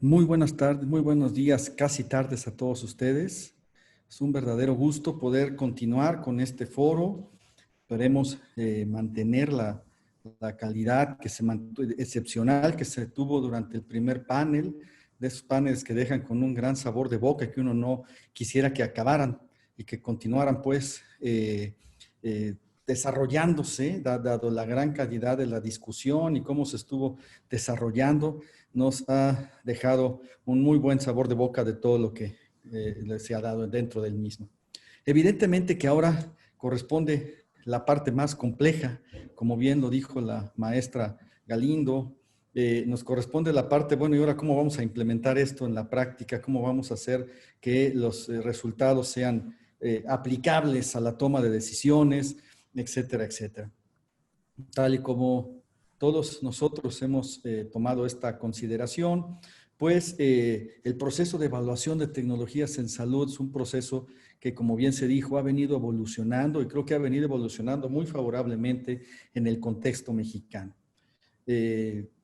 Muy buenas tardes, muy buenos días, casi tardes a todos ustedes. Es un verdadero gusto poder continuar con este foro. Esperemos mantener la calidad que se excepcional que se tuvo durante el primer panel, de esos paneles que dejan con un gran sabor de boca y que uno no quisiera que acabaran y que continuaran pues eh, desarrollándose, dado la gran calidad de la discusión y cómo se estuvo desarrollando, nos ha dejado un muy buen sabor de boca de todo lo que se ha dado dentro del mismo. Evidentemente que ahora corresponde la parte más compleja, como bien lo dijo la maestra Galindo, nos corresponde la parte, bueno, y ahora cómo vamos a implementar esto en la práctica, cómo vamos a hacer que los resultados sean aplicables a la toma de decisiones, etcétera, etcétera. Tal y como todos nosotros hemos tomado esta consideración, pues el proceso de evaluación de tecnologías en salud es un proceso que, como bien se dijo, ha venido evolucionando y creo que ha venido evolucionando muy favorablemente en el contexto mexicano.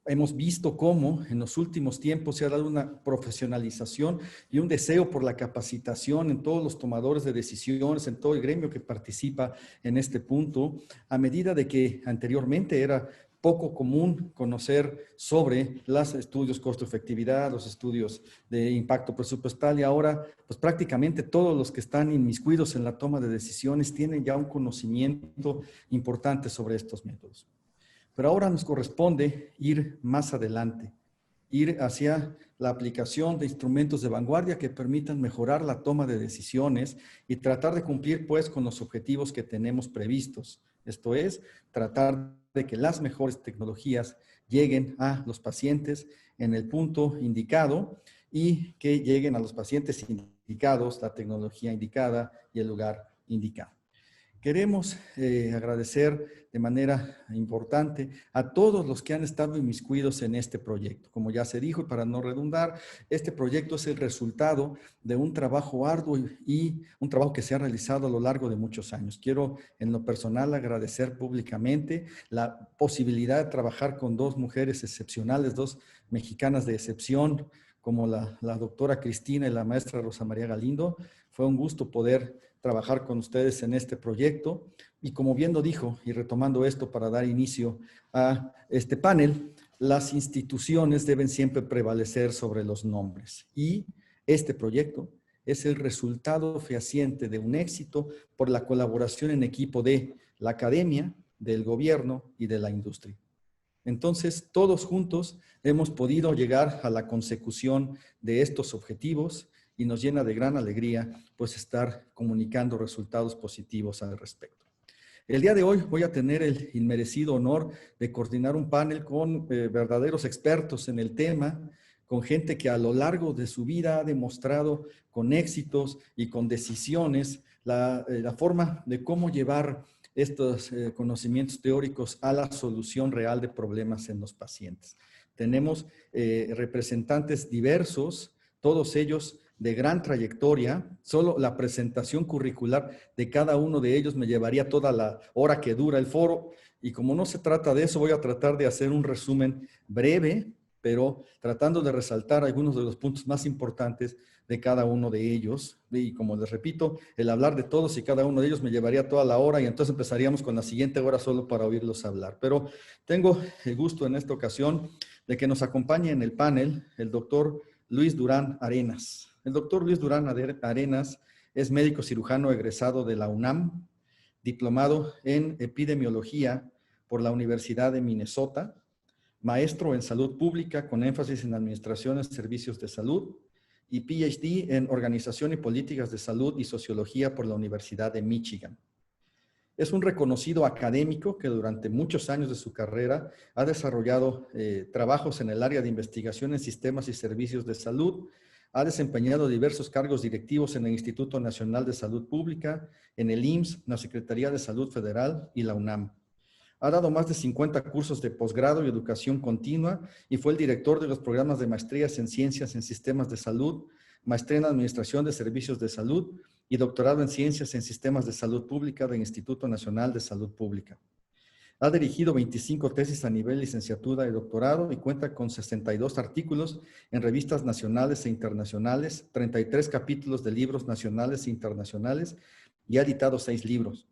Hemos visto cómo en los últimos tiempos se ha dado una profesionalización y un deseo por la capacitación en todos los tomadores de decisiones, en todo el gremio que participa en este punto, a medida de que anteriormente era poco común conocer sobre los estudios costo-efectividad, los estudios de impacto presupuestal y ahora pues prácticamente todos los que están inmiscuidos en la toma de decisiones tienen ya un conocimiento importante sobre estos métodos. Pero ahora nos corresponde ir más adelante, ir hacia la aplicación de instrumentos de vanguardia que permitan mejorar la toma de decisiones y tratar de cumplir pues con los objetivos que tenemos previstos. Esto es, tratar de que las mejores tecnologías lleguen a los pacientes en el punto indicado y que lleguen a los pacientes indicados, la tecnología indicada y el lugar indicado. Queremos agradecer de manera importante a todos los que han estado inmiscuidos en este proyecto. Como ya se dijo, y para no redundar, este proyecto es el resultado de un trabajo arduo y un trabajo que se ha realizado a lo largo de muchos años. Quiero en lo personal agradecer públicamente la posibilidad de trabajar con dos mujeres excepcionales, dos mexicanas de excepción, como la doctora Cristina y la maestra Rosa María Galindo. Fue un gusto poder trabajar con ustedes en este proyecto. Y como bien lo dijo, y retomando esto para dar inicio a este panel, las instituciones deben siempre prevalecer sobre los nombres. Y este proyecto es el resultado fehaciente de un éxito por la colaboración en equipo de la academia, del gobierno y de la industria. Entonces, todos juntos hemos podido llegar a la consecución de estos objetivos y nos llena de gran alegría pues estar comunicando resultados positivos al respecto. El día de hoy voy a tener el inmerecido honor de coordinar un panel con verdaderos expertos en el tema, con gente que a lo largo de su vida ha demostrado con éxitos y con decisiones la forma de cómo llevar estos conocimientos teóricos a la solución real de problemas en los pacientes. Tenemos representantes diversos, todos ellos de gran trayectoria. Solo la presentación curricular de cada uno de ellos me llevaría toda la hora que dura el foro y como no se trata de eso, voy a tratar de hacer un resumen breve, pero tratando de resaltar algunos de los puntos más importantes de cada uno de ellos. Y como les repito, el hablar de todos y cada uno de ellos me llevaría toda la hora y entonces empezaríamos con la siguiente hora solo para oírlos hablar. Pero tengo el gusto en esta ocasión de que nos acompañe en el panel el doctor Luis Durán Arenas. El doctor Luis Durán Arenas es médico cirujano egresado de la UNAM, diplomado en epidemiología por la Universidad de Minnesota, maestro en salud pública con énfasis en administración de servicios de salud y PhD en organización y políticas de salud y sociología por la Universidad de Michigan. Es un reconocido académico que durante muchos años de su carrera ha desarrollado trabajos en el área de investigación en sistemas y servicios de salud, ha desempeñado diversos cargos directivos en el Instituto Nacional de Salud Pública, en el IMSS, la Secretaría de Salud Federal y la UNAM. Ha dado más de 50 cursos de posgrado y educación continua y fue el director de los programas de maestrías en ciencias en sistemas de salud, maestría en administración de servicios de salud y doctorado en ciencias en sistemas de salud pública del Instituto Nacional de Salud Pública. Ha dirigido 25 tesis a nivel licenciatura y doctorado y cuenta con 62 artículos en revistas nacionales e internacionales, 33 capítulos de libros nacionales e internacionales y ha editado 6 libros.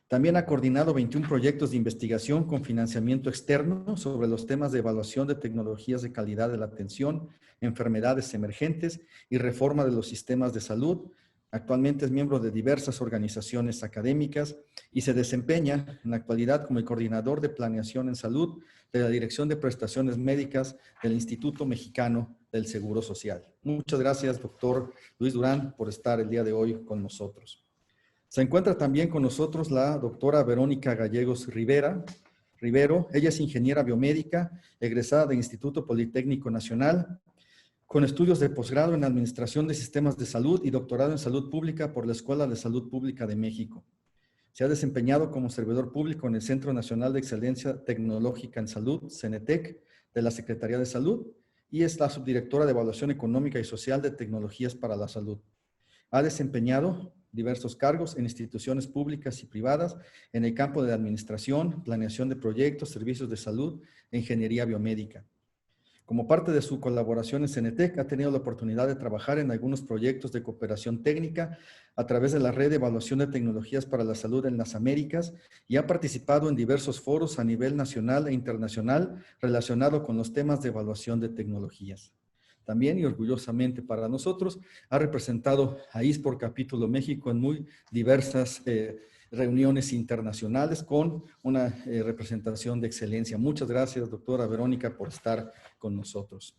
También ha coordinado 21 proyectos de investigación con financiamiento externo sobre los temas de evaluación de tecnologías de calidad de la atención, enfermedades emergentes y reforma de los sistemas de salud. Actualmente es miembro de diversas organizaciones académicas y se desempeña en la actualidad como el coordinador de planeación en salud de la Dirección de Prestaciones Médicas del Instituto Mexicano del Seguro Social. Muchas gracias, doctor Luis Durán, por estar el día de hoy con nosotros. Se encuentra también con nosotros la doctora Verónica Gallegos Rivero. Ella es ingeniera biomédica, egresada del Instituto Politécnico Nacional, con estudios de posgrado en Administración de Sistemas de Salud y doctorado en Salud Pública por la Escuela de Salud Pública de México. Se ha desempeñado como servidor público en el Centro Nacional de Excelencia Tecnológica en Salud, CENETEC, de la Secretaría de Salud, y es la subdirectora de Evaluación Económica y Social de Tecnologías para la Salud. Ha desempeñado diversos cargos en instituciones públicas y privadas en el campo de administración, planeación de proyectos, servicios de salud e ingeniería biomédica. Como parte de su colaboración en CENETEC, ha tenido la oportunidad de trabajar en algunos proyectos de cooperación técnica a través de la Red de Evaluación de Tecnologías para la Salud en las Américas y ha participado en diversos foros a nivel nacional e internacional relacionado con los temas de evaluación de tecnologías. También, y orgullosamente para nosotros, ha representado a ISPOR Capítulo México en muy diversas reuniones internacionales con una representación de excelencia. Muchas gracias, doctora Verónica, por estar con nosotros.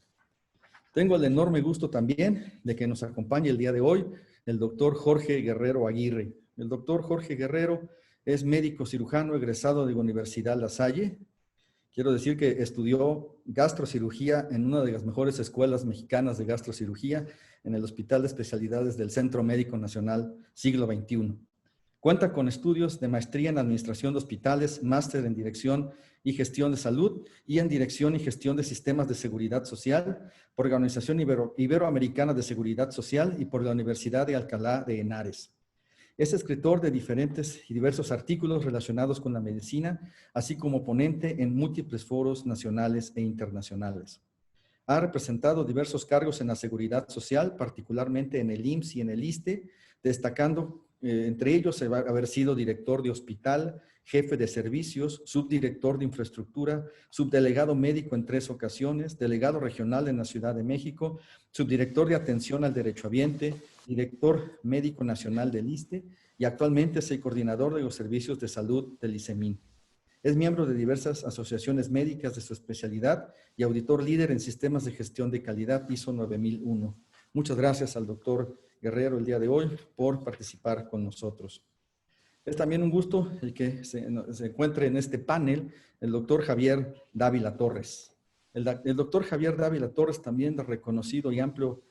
Tengo el enorme gusto también de que nos acompañe el día de hoy el doctor Jorge Guerrero Aguirre. El doctor Jorge Guerrero es médico cirujano egresado de la Universidad La Salle. Quiero decir que estudió gastrocirugía en una de las mejores escuelas mexicanas de gastrocirugía en el Hospital de Especialidades del Centro Médico Nacional Siglo XXI. Cuenta con estudios de maestría en Administración de Hospitales, máster en Dirección y Gestión de Salud y en Dirección y Gestión de Sistemas de Seguridad Social por la Organización Iberoamericana de Seguridad Social y por la Universidad de Alcalá de Henares. Es escritor de diferentes y diversos artículos relacionados con la medicina, así como ponente en múltiples foros nacionales e internacionales. Ha representado diversos cargos en la seguridad social, particularmente en el IMSS y en el ISSSTE, destacando entre ellos haber sido director de hospital, jefe de servicios, subdirector de infraestructura, subdelegado médico en 3 ocasiones, delegado regional en la Ciudad de México, subdirector de atención al derechohabiente, director médico nacional del ISSSTE y actualmente es el coordinador de los servicios de salud del ICEMIN. Es miembro de diversas asociaciones médicas de su especialidad y auditor líder en sistemas de gestión de calidad ISO 9001. Muchas gracias al doctor Guerrero el día de hoy por participar con nosotros. Es también un gusto el que se encuentre en este panel el doctor Javier Dávila Torres. El doctor Javier Dávila Torres, también de reconocido y amplio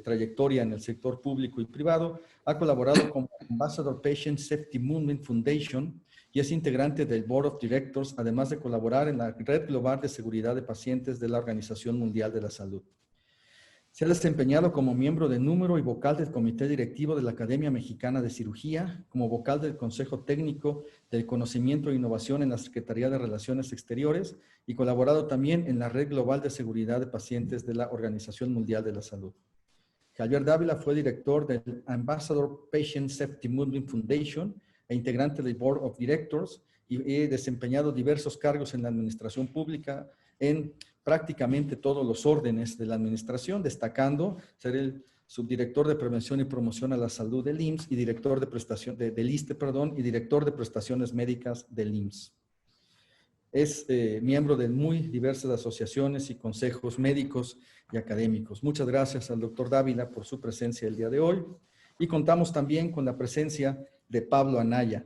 trayectoria en el sector público y privado, ha colaborado con Ambassador Patient Safety Movement Foundation y es integrante del Board of Directors, además de colaborar en la Red Global de Seguridad de Pacientes de la Organización Mundial de la Salud. Se ha desempeñado como miembro de número y vocal del Comité Directivo de la Academia Mexicana de Cirugía, como vocal del Consejo Técnico del Conocimiento e Innovación en la Secretaría de Relaciones Exteriores y colaborado también en la Red Global de Seguridad de Pacientes de la Organización Mundial de la Salud. Javier Dávila fue director del Ambassador Patient Safety Movement Foundation e integrante del Board of Directors y he desempeñado diversos cargos en la administración pública en prácticamente todos los órdenes de la administración, destacando ser el subdirector de Prevención y Promoción a la Salud del IMSS y director de prestación, del ISSSTE, y director de Prestaciones Médicas del IMSS. Es miembro de muy diversas asociaciones y consejos médicos y académicos. Muchas gracias al doctor Dávila por su presencia el día de hoy. Y contamos también con la presencia de Pablo Anaya.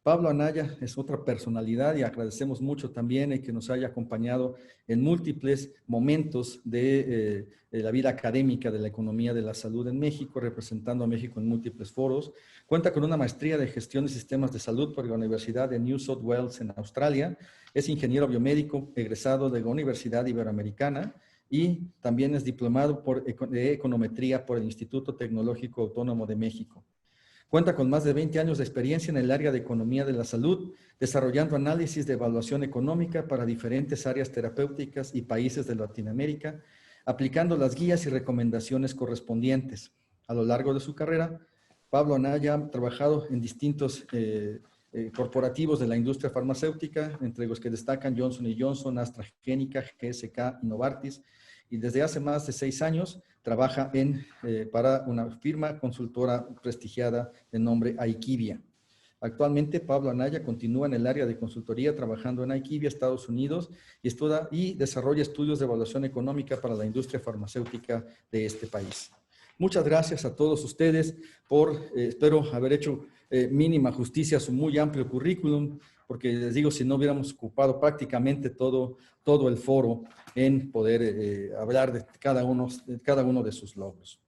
Pablo Anaya es otra personalidad y agradecemos mucho también el que nos haya acompañado en múltiples momentos de la vida académica de la economía de la salud en México, representando a México en múltiples foros. Cuenta con una maestría de gestión de sistemas de salud por la Universidad de New South Wales en Australia. Es ingeniero biomédico egresado de la Universidad Iberoamericana y también es diplomado de econometría por el Instituto Tecnológico Autónomo de México. Cuenta con más de 20 años de experiencia en el área de economía de la salud, desarrollando análisis de evaluación económica para diferentes áreas terapéuticas y países de Latinoamérica, aplicando las guías y recomendaciones correspondientes. A lo largo de su carrera, Pablo Anaya ha trabajado en distintos corporativos de la industria farmacéutica, entre los que destacan Johnson & Johnson, AstraZeneca, GSK y Novartis, y desde hace más de 6 años trabaja para una firma consultora prestigiada de nombre Aikivia. Actualmente, Pablo Anaya continúa en el área de consultoría trabajando en Aikivia, Estados Unidos, y estudia y desarrolla estudios de evaluación económica para la industria farmacéutica de este país. Muchas gracias a todos ustedes por, espero haber hecho mínima justicia a su muy amplio currículum, porque les digo, si no hubiéramos ocupado prácticamente todo el foro en poder hablar de cada uno de sus logros.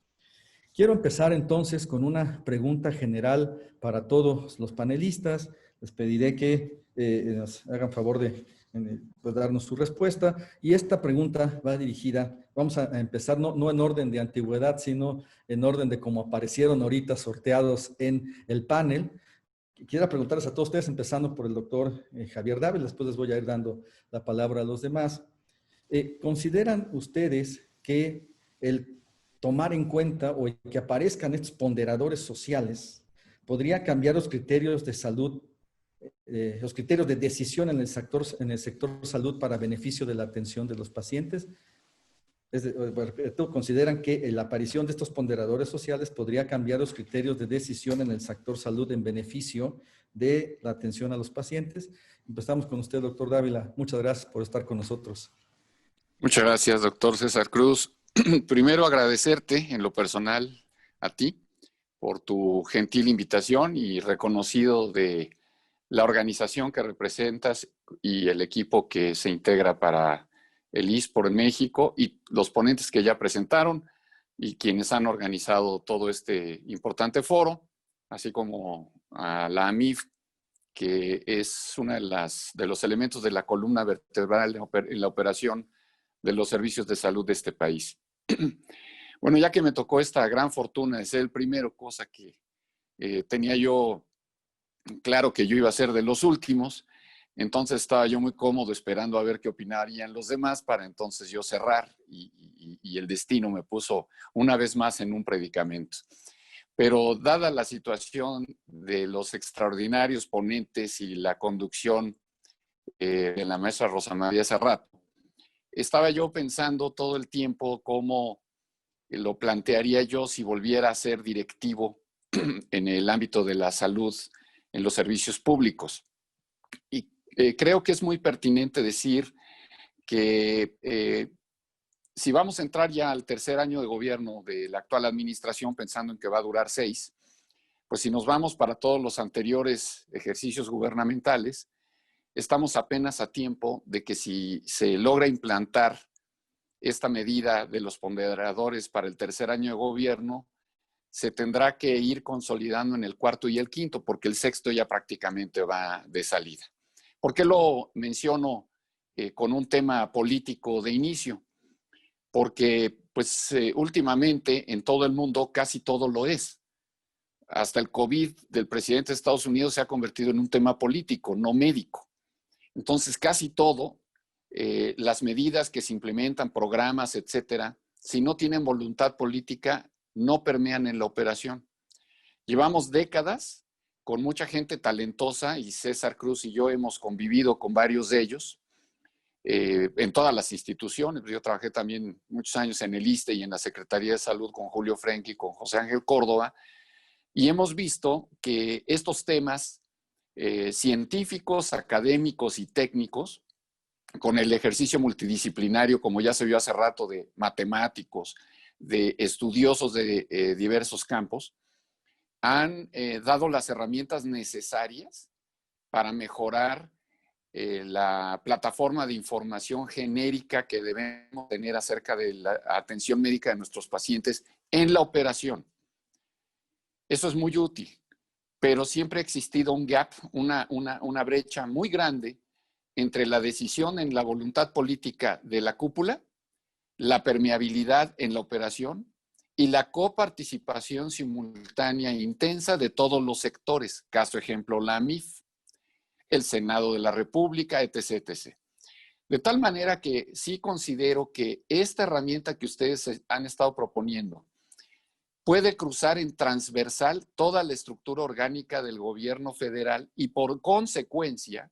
Quiero empezar entonces con una pregunta general para todos los panelistas. Les pediré que nos hagan favor de darnos su respuesta. Y esta pregunta va dirigida, vamos a empezar no en orden de antigüedad, sino en orden de cómo aparecieron ahorita sorteados en el panel. Quiero preguntarles a todos ustedes, empezando por el doctor Javier Dávila, después les voy a ir dando la palabra a los demás. ¿Consideran ustedes que el tomar en cuenta o que aparezcan estos ponderadores sociales podría cambiar los criterios de salud, los criterios de decisión en el sector salud para beneficio de la atención de los pacientes? ¿Consideran que la aparición de estos ponderadores sociales podría cambiar los criterios de decisión en el sector salud en beneficio de la atención a los pacientes? Empezamos con usted, doctor Dávila. Muchas gracias por estar con nosotros. Muchas gracias, doctor César Cruz. Primero, agradecerte en lo personal a ti por tu gentil invitación y reconocido de la organización que representas y el equipo que se integra para el ISPOR en México y los ponentes que ya presentaron y quienes han organizado todo este importante foro, así como a la AMIF, que es uno de los elementos de la columna vertebral en la operación de los servicios de salud de este país. Bueno, ya que me tocó esta gran fortuna de ser el primero, cosa que tenía yo claro que yo iba a ser de los últimos, entonces estaba yo muy cómodo esperando a ver qué opinarían los demás para entonces yo cerrar y el destino me puso una vez más en un predicamento. Pero dada la situación de los extraordinarios ponentes y la conducción de la maestra Rosa María Serrato, estaba yo pensando todo el tiempo cómo lo plantearía yo si volviera a ser directivo en el ámbito de la salud en los servicios públicos. Y creo que es muy pertinente decir que si vamos a entrar ya al tercer año de gobierno de la actual administración, pensando en que va a durar 6, pues si nos vamos para todos los anteriores ejercicios gubernamentales, estamos apenas a tiempo de que si se logra implantar esta medida de los ponderadores para el tercer año de gobierno, se tendrá que ir consolidando en el cuarto y el quinto, porque el sexto ya prácticamente va de salida. ¿Por qué lo menciono con un tema político de inicio? Porque pues últimamente en todo el mundo casi todo lo es. Hasta el COVID del presidente de Estados Unidos se ha convertido en un tema político, no médico. Entonces casi todo, las medidas que se implementan, programas, etcétera, si no tienen voluntad política, no permean en la operación. Llevamos décadas con mucha gente talentosa y César Cruz y yo hemos convivido con varios de ellos en todas las instituciones. Yo trabajé también muchos años en el ISSSTE y en la Secretaría de Salud con Julio Frenk y con José Ángel Córdoba y hemos visto que estos temas científicos, académicos y técnicos, con el ejercicio multidisciplinario, como ya se vio hace rato, de matemáticos, de estudiosos de diversos campos, han dado las herramientas necesarias para mejorar la plataforma de información genérica que debemos tener acerca de la atención médica de nuestros pacientes en la operación. Eso es muy útil, pero siempre ha existido un gap, una brecha muy grande entre la decisión en la voluntad política de la cúpula, la permeabilidad en la operación y la coparticipación simultánea e intensa de todos los sectores, caso ejemplo la AMIF, el Senado de la República, etc., etc. De tal manera que sí considero que esta herramienta que ustedes han estado proponiendo puede cruzar en transversal toda la estructura orgánica del gobierno federal y por consecuencia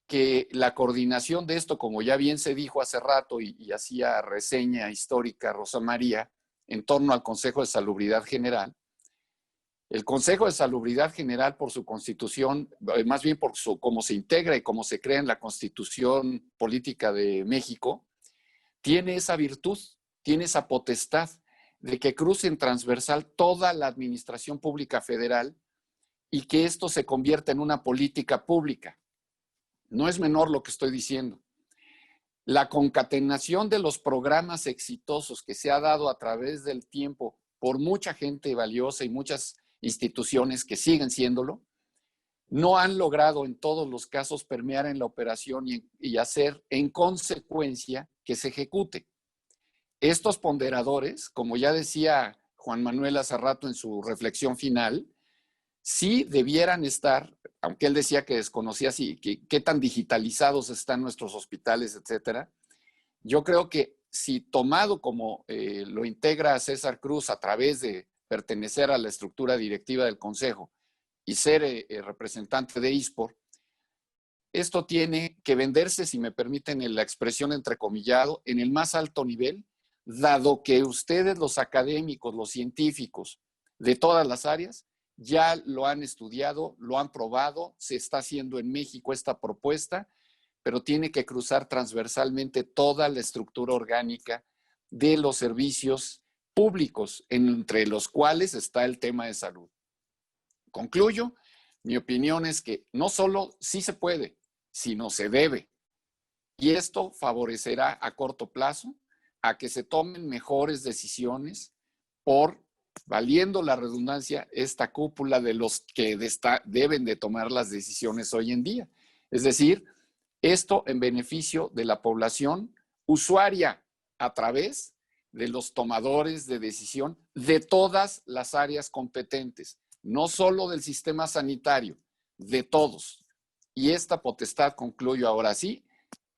que la coordinación de esto, como ya bien se dijo hace rato y hacía reseña histórica Rosa María en torno al Consejo de Salubridad General, el Consejo de Salubridad General por su constitución, más bien por cómo se integra y cómo se crea en la Constitución Política de México, tiene esa virtud, tiene esa potestad de que cruce en transversal toda la administración pública federal y que esto se convierta en una política pública. No es menor lo que estoy diciendo. La concatenación de los programas exitosos que se ha dado a través del tiempo por mucha gente valiosa y muchas instituciones que siguen siéndolo, no han logrado en todos los casos permear en la operación y hacer en consecuencia que se ejecute. Estos ponderadores, como ya decía Juan Manuel hace rato en su reflexión final, sí debieran estar, aunque él decía que desconocía qué tan digitalizados están nuestros hospitales, etcétera. Yo creo que si tomado como lo integra César Cruz a través de pertenecer a la estructura directiva del Consejo y ser representante de ISPOR, esto tiene que venderse, si me permiten la expresión entrecomillado, en el más alto nivel, dado que ustedes, los académicos, los científicos de todas las áreas, ya lo han estudiado, lo han probado, se está haciendo en México esta propuesta, pero tiene que cruzar transversalmente toda la estructura orgánica de los servicios públicos, entre los cuales está el tema de salud. Concluyo, mi opinión es que no solo sí se puede, sino se debe. Y esto favorecerá a corto plazo a que se tomen mejores decisiones por, valiendo la redundancia, esta cúpula de los que deben de tomar las decisiones hoy en día. Es decir, esto en beneficio de la población usuaria a través de los tomadores de decisión de todas las áreas competentes, no solo del sistema sanitario, de todos. Y esta potestad, concluyo ahora sí,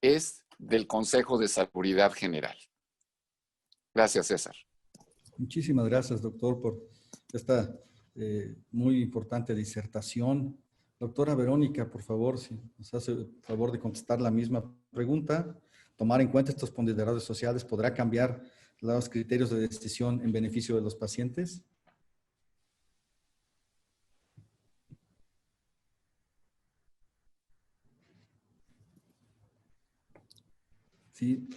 es del Consejo de Salubridad General. Gracias, César. Muchísimas gracias, doctor, por esta muy importante disertación. Doctora Verónica, por favor, si nos hace el favor de contestar la misma pregunta. Tomar en cuenta estos ponderadores sociales, ¿podrá cambiar los criterios de decisión en beneficio de los pacientes? Sí.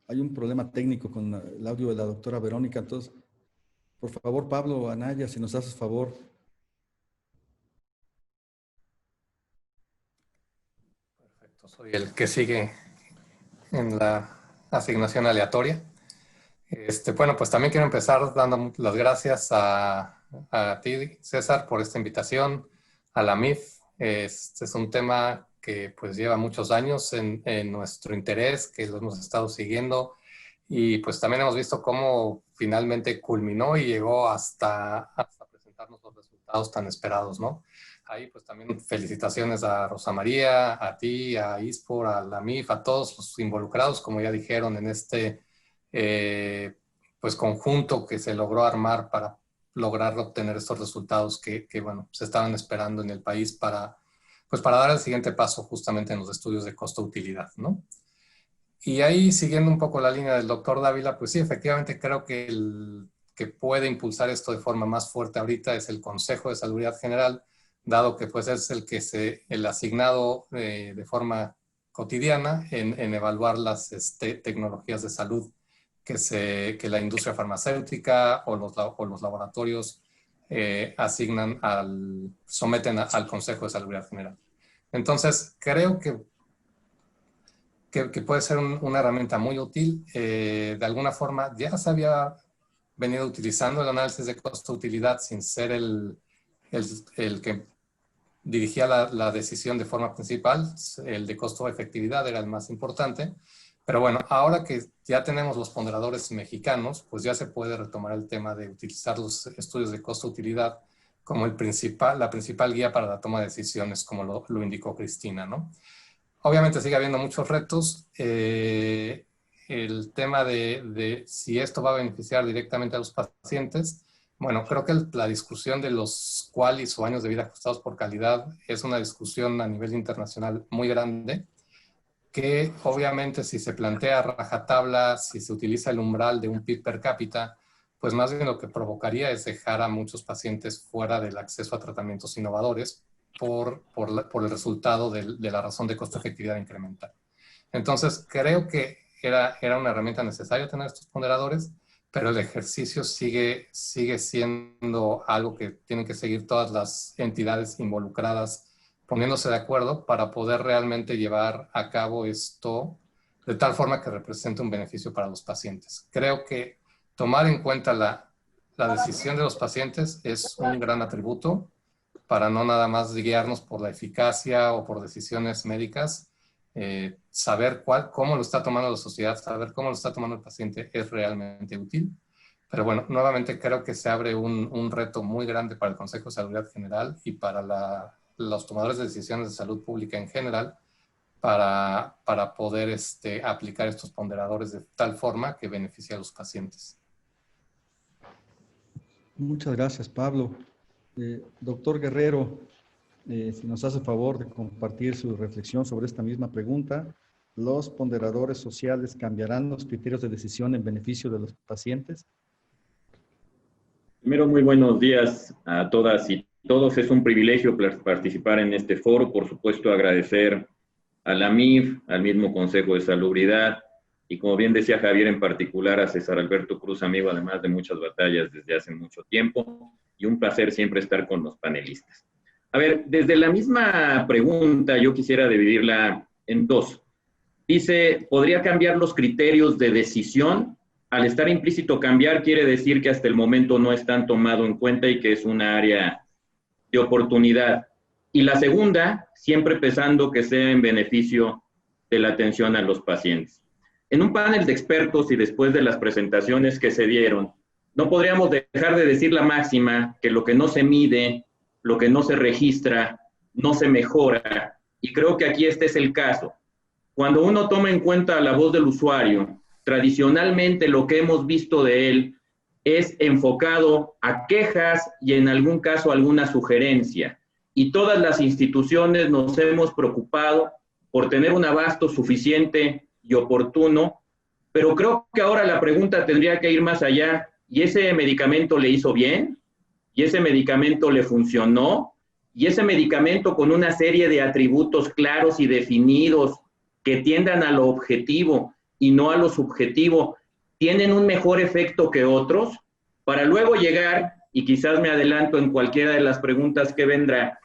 Hay un problema técnico con el audio de la doctora Verónica, entonces, por favor, Pablo, Anaya, si nos haces favor. Perfecto, soy el que sigue en la asignación aleatoria. Bueno, pues también quiero empezar dando las gracias a ti, César, por esta invitación, a la MIF. Este es un tema que pues lleva muchos años en nuestro interés, que lo hemos estado siguiendo, y pues también hemos visto cómo finalmente culminó y llegó hasta presentarnos los resultados tan esperados, ¿no? Ahí pues también felicitaciones a Rosa María, a ti, a ISPOR, a la MIF, a todos los involucrados, como ya dijeron, en este pues conjunto que se logró armar para lograr obtener estos resultados que bueno, se estaban esperando en el país para dar el siguiente paso justamente en los estudios de costo-utilidad, ¿no? Y ahí, siguiendo un poco la línea del doctor Dávila, pues sí, efectivamente creo que el que puede impulsar esto de forma más fuerte ahorita es el Consejo de Salubridad General, dado que pues es el asignado de forma cotidiana en evaluar las tecnologías de salud que la industria farmacéutica o los laboratorios someten al Consejo de Salubridad General. Entonces, creo que puede ser una herramienta muy útil. De alguna forma, ya se había venido utilizando el análisis de costo-utilidad sin ser el que dirigía la decisión de forma principal. El de costo-efectividad era el más importante, Pero bueno, ahora que ya tenemos los ponderadores mexicanos, pues ya se puede retomar el tema de utilizar los estudios de costo-utilidad como la principal guía para la toma de decisiones, como lo indicó Cristina, ¿no? Obviamente sigue habiendo muchos retos. El tema de si esto va a beneficiar directamente a los pacientes, bueno, creo que la discusión de los QALYs o años de vida ajustados por calidad es una discusión a nivel internacional muy grande, que obviamente si se plantea a rajatabla, si se utiliza el umbral de un PIB per cápita, pues más bien lo que provocaría es dejar a muchos pacientes fuera del acceso a tratamientos innovadores por el resultado de la razón de costo-efectividad incremental. Entonces, creo que era una herramienta necesaria tener estos ponderadores, pero el ejercicio sigue siendo algo que tienen que seguir todas las entidades involucradas poniéndose de acuerdo para poder realmente llevar a cabo esto de tal forma que represente un beneficio para los pacientes. Creo que tomar en cuenta la decisión de los pacientes es un gran atributo para no nada más guiarnos por la eficacia o por decisiones médicas. Saber cómo lo está tomando la sociedad, saber cómo lo está tomando el paciente es realmente útil. Pero bueno, nuevamente creo que se abre un reto muy grande para el Consejo de Salubridad General y para los tomadores de decisiones de salud pública en general para poder aplicar estos ponderadores de tal forma que beneficie a los pacientes. Muchas gracias, Pablo. Doctor Guerrero, si nos hace favor de compartir su reflexión sobre esta misma pregunta, ¿los ponderadores sociales cambiarán los criterios de decisión en beneficio de los pacientes? Primero, muy buenos días a todas y todos. Es un privilegio participar en este foro. Por supuesto, agradecer a la MIF, al mismo Consejo de Salubridad y, como bien decía Javier, en particular a César Alberto Cruz, amigo además de muchas batallas desde hace mucho tiempo, y un placer siempre estar con los panelistas. A ver, desde la misma pregunta yo quisiera dividirla en dos. Dice, ¿podría cambiar los criterios de decisión? Al estar implícito cambiar quiere decir que hasta el momento no están tomados en cuenta y que es una área de oportunidad. Y la segunda, siempre pensando que sea en beneficio de la atención a los pacientes. En un panel de expertos y después de las presentaciones que se dieron, no podríamos dejar de decir la máxima que lo que no se mide, lo que no se registra, no se mejora. Y creo que aquí este es el caso. Cuando uno toma en cuenta la voz del usuario, tradicionalmente lo que hemos visto de él es enfocado a quejas y en algún caso alguna sugerencia. Y todas las instituciones nos hemos preocupado por tener un abasto suficiente y oportuno, pero creo que ahora la pregunta tendría que ir más allá. ¿Y ese medicamento le hizo bien? ¿Y ese medicamento le funcionó? ¿Y ese medicamento con una serie de atributos claros y definidos que tiendan a lo objetivo y no a lo subjetivo, tienen un mejor efecto que otros? Para luego llegar, y quizás me adelanto en cualquiera de las preguntas que vendrá,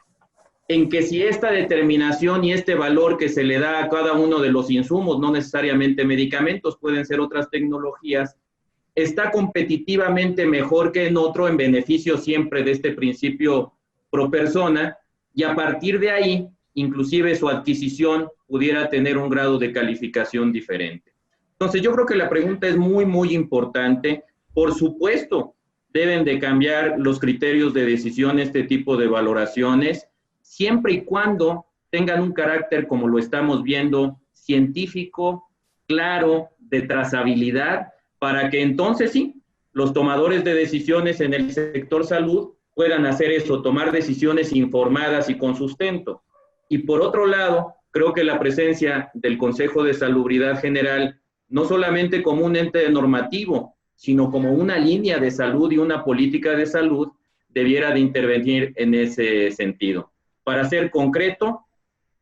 en que si esta determinación y este valor que se le da a cada uno de los insumos, no necesariamente medicamentos, pueden ser otras tecnologías, está competitivamente mejor que en otro, en beneficio siempre de este principio pro persona, y a partir de ahí, inclusive su adquisición pudiera tener un grado de calificación diferente. Entonces, yo creo que la pregunta es muy, muy importante. Por supuesto, deben de cambiar los criterios de decisión, este tipo de valoraciones, siempre y cuando tengan un carácter, como lo estamos viendo, científico, claro, de trazabilidad, para que entonces sí, los tomadores de decisiones en el sector salud puedan hacer eso, tomar decisiones informadas y con sustento. Y por otro lado, creo que la presencia del Consejo de Salubridad General, no solamente como un ente normativo, sino como una línea de salud y una política de salud, debiera de intervenir en ese sentido. Para ser concreto,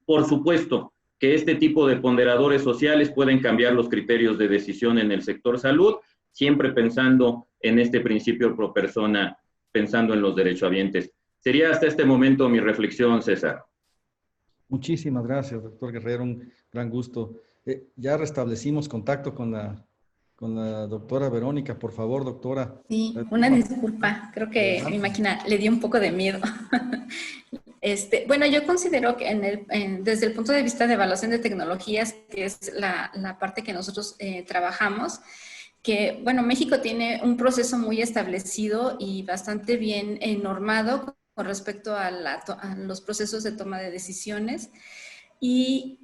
por supuesto que este tipo de ponderadores sociales pueden cambiar los criterios de decisión en el sector salud, siempre pensando en este principio pro persona, pensando en los derechohabientes. Sería hasta este momento mi reflexión, César. Muchísimas gracias, doctor Guerrero, un gran gusto. Ya restablecimos contacto con la doctora Verónica. Por favor, doctora. Sí, una disculpa. Creo que mi máquina le dio un poco de miedo. Bueno, yo considero que desde el punto de vista de evaluación de tecnologías, que es la parte que nosotros trabajamos, que, bueno, México tiene un proceso muy establecido y bastante bien normado con respecto a los procesos de toma de decisiones. Y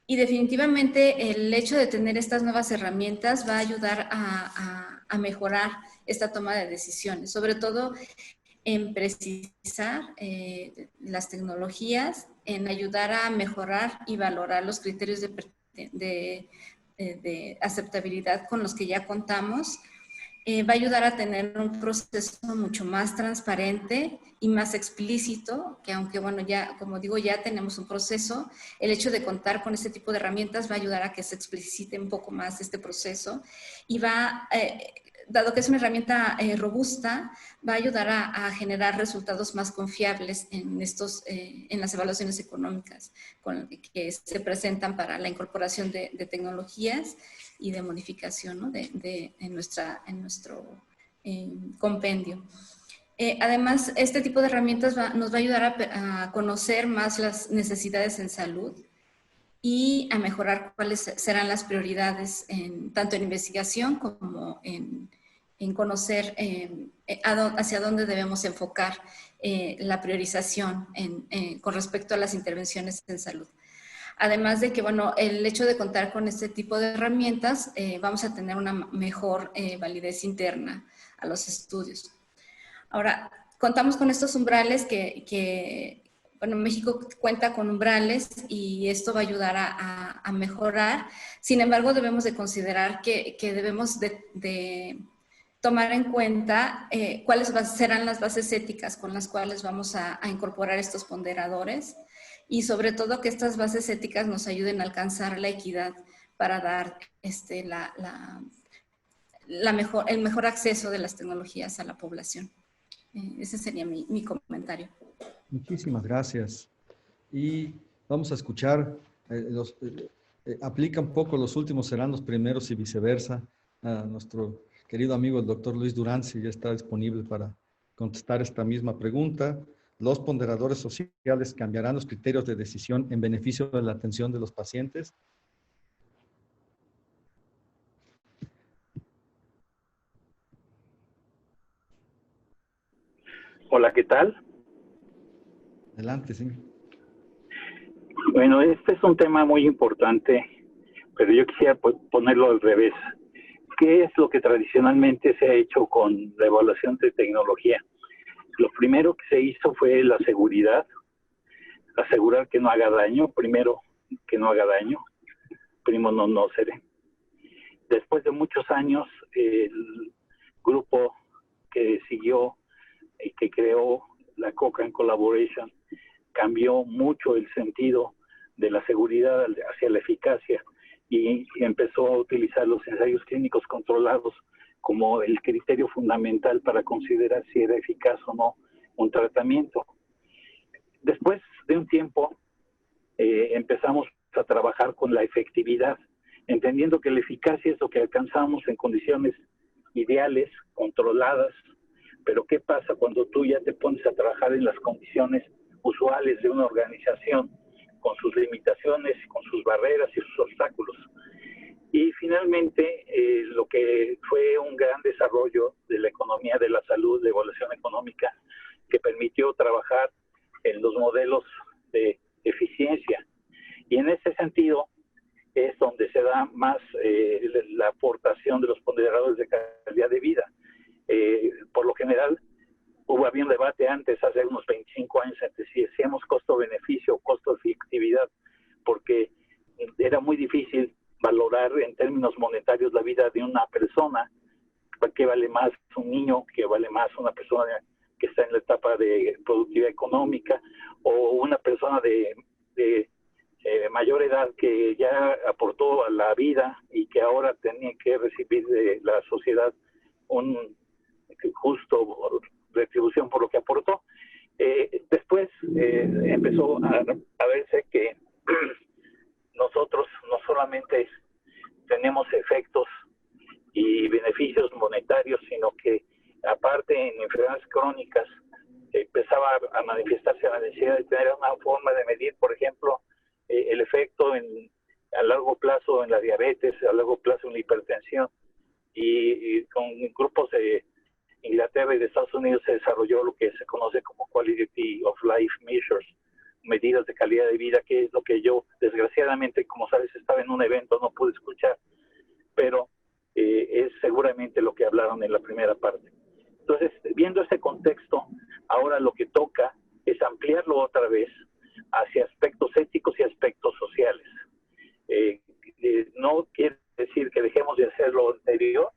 definitivamente el hecho de tener estas nuevas herramientas va a ayudar a mejorar esta toma de decisiones, sobre todo en precisar las tecnologías, en ayudar a mejorar y valorar los criterios de aceptabilidad con los que ya contamos. Va a ayudar a tener un proceso mucho más transparente y más explícito, que aunque, bueno, ya, como digo, ya tenemos un proceso, el hecho de contar con este tipo de herramientas va a ayudar a que se explicite un poco más este proceso y dado que es una herramienta robusta, va a ayudar a generar resultados más confiables en las evaluaciones económicas que se presentan para la incorporación de tecnologías y de modificación, ¿no? en nuestro compendio. Además, este tipo de herramientas nos va a ayudar a conocer más las necesidades en salud y a mejorar cuáles serán las prioridades tanto en investigación como en conocer hacia dónde debemos enfocar la priorización con respecto a las intervenciones en salud. Además de que, bueno, el hecho de contar con este tipo de herramientas, vamos a tener una mejor validez interna a los estudios. Ahora, contamos con estos umbrales bueno, México cuenta con umbrales y esto va a ayudar a mejorar. Sin embargo, debemos de considerar que debemos de tomar en cuenta cuáles serán las bases éticas con las cuales vamos a incorporar estos ponderadores y sobre todo que estas bases éticas nos ayuden a alcanzar la equidad para dar el mejor acceso de las tecnologías a la población. Ese sería mi comentario. Muchísimas gracias. Y vamos a escuchar, aplica un poco los últimos serán los primeros y viceversa. A nuestro querido amigo el doctor Luis Durán, si ya está disponible para contestar esta misma pregunta. ¿Los ponderadores sociales cambiarán los criterios de decisión en beneficio de la atención de los pacientes? Hola, ¿qué tal? Adelante, sí. Bueno, este es un tema muy importante, pero yo quisiera ponerlo al revés. ¿Qué es lo que tradicionalmente se ha hecho con la evaluación de tecnología? Lo primero que se hizo fue la seguridad, asegurar que no haga daño, primero que no haga daño, primo non nocere. Después de muchos años, el grupo que siguió y que creó la Cochrane Collaboration cambió mucho el sentido de la seguridad hacia la eficacia y empezó a utilizar los ensayos clínicos controlados como el criterio fundamental para considerar si era eficaz o no un tratamiento. Después de un tiempo empezamos a trabajar con la efectividad, entendiendo que la eficacia es lo que alcanzamos en condiciones ideales, controladas, pero ¿qué pasa cuando tú ya te pones a trabajar en las condiciones usuales de una organización, con sus limitaciones, con sus barreras y sus obstáculos? Y finalmente, lo que fue un gran desarrollo de la economía de la salud, de evaluación económica, que permitió trabajar en los modelos de eficiencia. Y en ese sentido es donde se da más la aportación de los ponderadores de calidad de vida. Por lo general, había un debate antes, hace unos 25 años, entre si decíamos costo-beneficio o costo-efectividad, porque era muy difícil valorar en términos monetarios la vida de una persona. ¿Qué vale más un niño? ¿Qué vale más una persona que está en la etapa de productividad económica? ¿O una persona de mayor edad que ya aportó a la vida y que ahora tenía que recibir de la sociedad un justo retribución por lo que aportó? Después empezó a verse que nosotros no solamente tenemos efectos y beneficios monetarios, sino que aparte en enfermedades crónicas empezaba a manifestarse la necesidad de tener ejemplo, el efecto a largo plazo en la diabetes, a largo plazo en la hipertensión, y con grupos de Inglaterra y de Estados Unidos se desarrolló lo que se conoce como Quality of Life Measures, medidas de calidad de vida, que es lo que yo, desgraciadamente, como sabes, estaba en un evento, no pude escuchar, pero es seguramente lo que hablaron en la primera parte. Entonces, viendo este contexto, ahora lo que toca es ampliarlo otra vez hacia aspectos éticos y aspectos sociales. No quiere decir que dejemos de hacer lo anterior,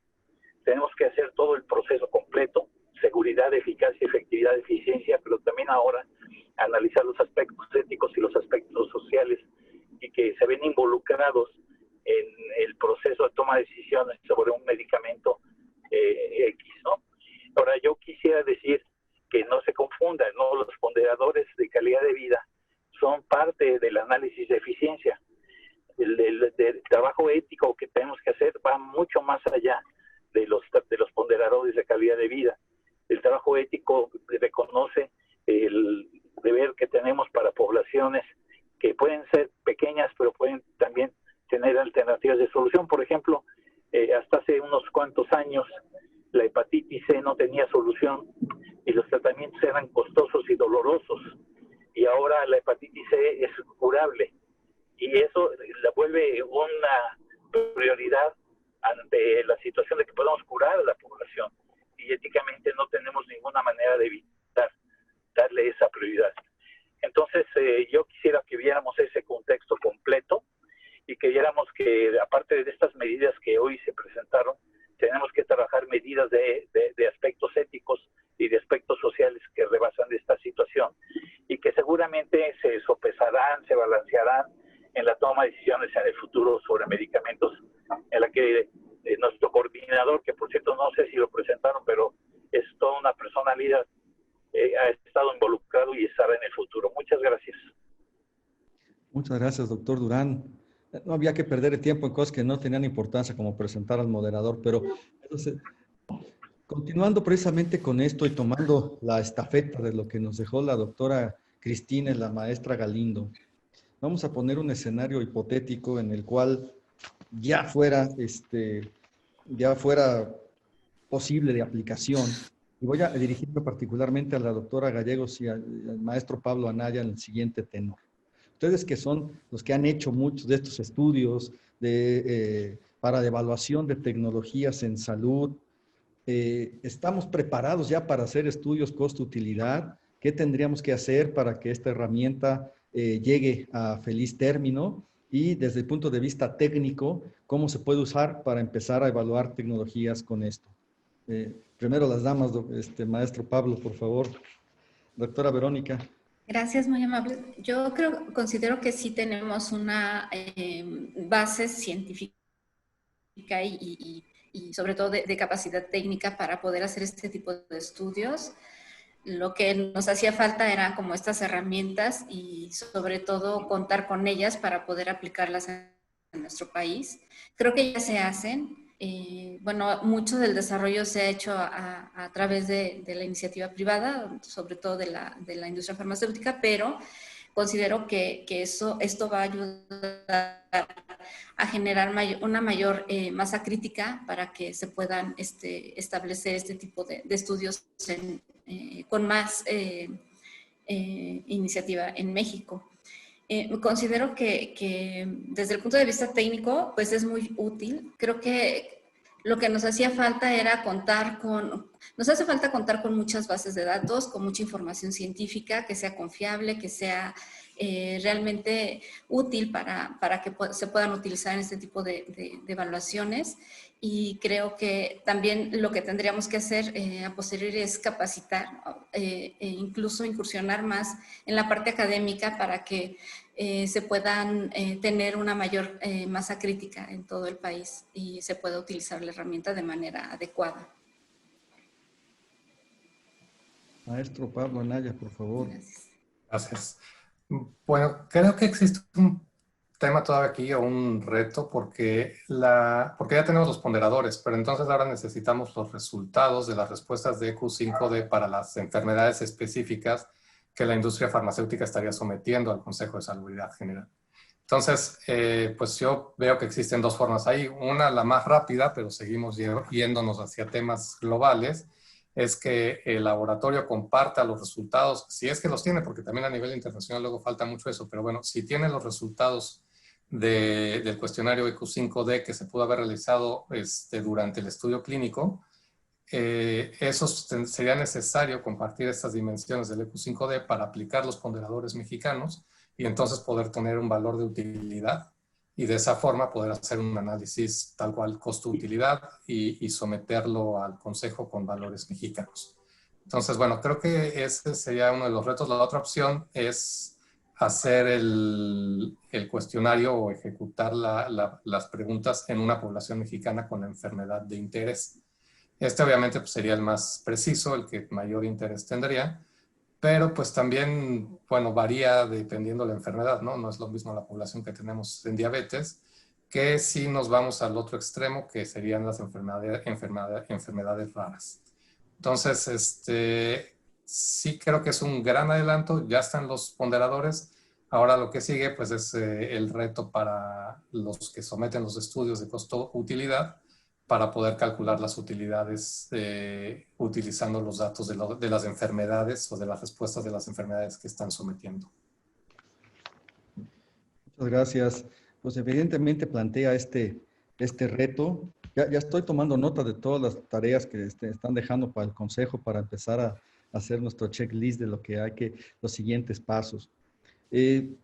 tenemos que hacer todo el proceso completo, seguridad, eficacia, efectividad, eficiencia, pero también ahora analizar los aspectos éticos y los aspectos sociales y que se ven involucrados en el proceso de toma de decisiones sobre un medicamento X, ¿no? Ahora, yo quisiera decir que no se confundan, ¿no? Los ponderadores de calidad de vida son parte del análisis de eficiencia. El trabajo ético que tenemos que hacer va mucho más allá de los ponderadores de calidad de vida. El trabajo ético reconoce el deber que tenemos para poblaciones que pueden ser pequeñas, pero pueden también tener alternativas de solución. Por ejemplo, hasta hace unos cuantos años, la hepatitis C no tenía solución y los tratamientos eran costosos y dolorosos. Y ahora la hepatitis C es curable. Y eso la vuelve una prioridad ante la situación de que podamos curar a la población. Y éticamente no tenemos ninguna manera de evitar darle esa prioridad. Entonces, yo quisiera que viéramos ese contexto completo y que viéramos que, aparte de estas medidas que hoy se presentaron, tenemos que trabajar medidas de aspectos éticos y de aspectos sociales que rebasan de esta situación y que seguramente se sopesarán, se balancearán en la toma de decisiones en el futuro sobre medicamentos, en la que nuestro coordinador, que por cierto no sé si lo presentaron, pero es toda una personalidad, ha estado involucrado y estará en el futuro. Muchas gracias. Muchas gracias, doctor Durán. No había que perder el tiempo en cosas que no tenían importancia, como presentar al moderador, pero entonces, continuando precisamente con esto y tomando la estafeta de lo que nos dejó la doctora Cristina y la maestra Galindo, vamos a poner un escenario hipotético en el cual ya fuera posible de aplicación. Y voy a dirigirme particularmente a la doctora Gallegos y al maestro Pablo Anaya en el siguiente tenor. Ustedes que son los que han hecho muchos de estos estudios para la evaluación de tecnologías en salud, ¿estamos preparados ya para hacer estudios costo-utilidad? ¿Qué tendríamos que hacer para que esta herramienta llegue a feliz término? Y desde el punto de vista técnico, ¿cómo se puede usar para empezar a evaluar tecnologías con esto? Primero las damas, maestro Pablo, por favor. Doctora Verónica. Gracias, muy amable. Yo considero que sí tenemos una base científica y sobre todo de capacidad técnica para poder hacer este tipo de estudios. Lo que nos hacía falta era como estas herramientas y sobre todo contar con ellas para poder aplicarlas en nuestro país. Creo que ya se hacen. Bueno, mucho del desarrollo se ha hecho a través de la iniciativa privada, sobre todo de la industria farmacéutica, pero considero que esto va a ayudar a generar una mayor masa crítica para que se puedan establecer este tipo de estudios con más iniciativa en México. Considero que desde el punto de vista técnico, pues es muy útil. Creo que lo que nos hacía falta era nos hace falta contar con muchas bases de datos, con mucha información científica que sea confiable, que sea realmente útil para que se puedan utilizar en este tipo de evaluaciones. Y creo que también lo que tendríamos que hacer a posteriori es capacitar e incluso incursionar más en la parte académica para que se puedan tener una mayor masa crítica en todo el país y se pueda utilizar la herramienta de manera adecuada. Maestro Pablo Anaya, por favor. Gracias. Gracias. Bueno, creo que existe un tema todavía aquí o un reto porque ya tenemos los ponderadores, pero entonces ahora necesitamos los resultados de las respuestas de EQ5D para las enfermedades específicas que la industria farmacéutica estaría sometiendo al Consejo de Salubridad General. Entonces, pues yo veo que existen dos formas ahí. Una, la más rápida, pero seguimos yéndonos hacia temas globales, es que el laboratorio comparta los resultados, si es que los tiene, porque también a nivel internacional luego falta mucho eso, pero bueno, si tiene los resultados del cuestionario EQ5D que se pudo haber realizado durante el estudio clínico, eso sería necesario compartir estas dimensiones del EQ5D para aplicar los ponderadores mexicanos y entonces poder tener un valor de utilidad y de esa forma poder hacer un análisis tal cual costo-utilidad y someterlo al consejo con valores mexicanos. Entonces, bueno, creo que ese sería uno de los retos. La otra opción es hacer el cuestionario o ejecutar las preguntas en una población mexicana con la enfermedad de interés. Obviamente pues, sería el más preciso, el que mayor interés tendría, pero pues también, bueno, varía dependiendo de la enfermedad, ¿no? No es lo mismo la población que tenemos en diabetes, que si nos vamos al otro extremo, que serían las enfermedades raras. Entonces, sí creo que es un gran adelanto, ya están los ponderadores. Ahora lo que sigue, pues, es el reto para los que someten los estudios de costo-utilidad, para poder calcular las utilidades utilizando los datos de las enfermedades o de las respuestas de las enfermedades que están sometiendo. Muchas gracias. Pues evidentemente plantea este reto. Ya estoy tomando nota de todas las tareas que están dejando para el Consejo para empezar a hacer nuestro checklist de lo que los siguientes pasos. El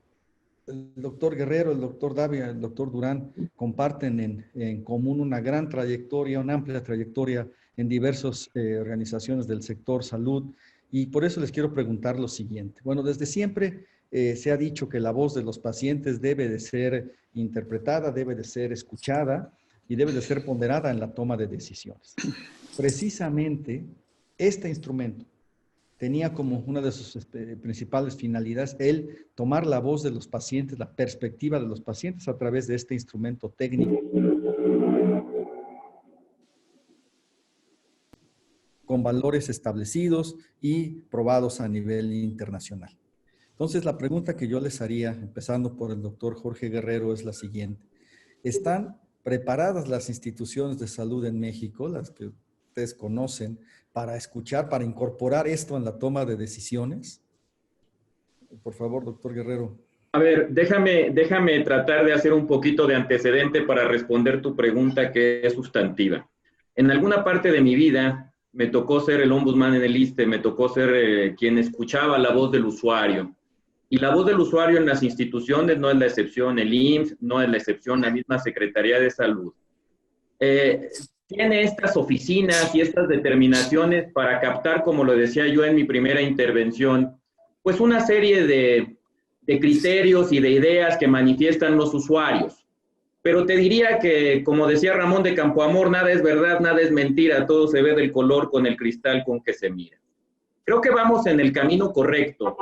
doctor Guerrero, el doctor Dávila, el doctor Durán comparten en común una gran trayectoria, una amplia trayectoria en diversas organizaciones del sector salud, y por eso les quiero preguntar lo siguiente. Bueno, desde siempre se ha dicho que la voz de los pacientes debe de ser interpretada, debe de ser escuchada y debe de ser ponderada en la toma de decisiones. Precisamente este instrumento tenía como una de sus principales finalidades el tomar la voz de los pacientes, la perspectiva de los pacientes a través de este instrumento técnico con valores establecidos y probados a nivel internacional. Entonces, la pregunta que yo les haría, empezando por el doctor Jorge Guerrero, es la siguiente. ¿Están preparadas las instituciones de salud en México, las que ustedes conocen, para escuchar, para incorporar esto en la toma de decisiones? Por favor, doctor Guerrero. A ver, déjame tratar de hacer un poquito de antecedente para responder tu pregunta, que es sustantiva. En alguna parte de mi vida me tocó ser el ombudsman en el ISSSTE, me tocó ser quien escuchaba la voz del usuario. Y la voz del usuario en las instituciones no es la excepción, el IMSS no es la excepción, la misma Secretaría de Salud. Tiene estas oficinas y estas determinaciones para captar, como lo decía yo en mi primera intervención, pues una serie de criterios y de ideas que manifiestan los usuarios. Pero te diría que, como decía Ramón de Campoamor, nada es verdad, nada es mentira, todo se ve del color con el cristal con que se mira. Creo que vamos en el camino correcto,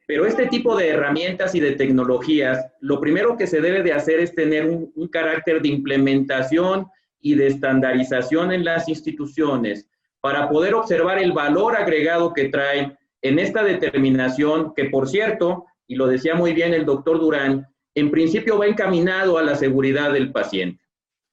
pero este tipo de herramientas y de tecnologías, lo primero que se debe de hacer es tener un carácter de implementación y de estandarización en las instituciones para poder observar el valor agregado que traen en esta determinación, que por cierto, y lo decía muy bien el doctor Durán, en principio va encaminado a la seguridad del paciente.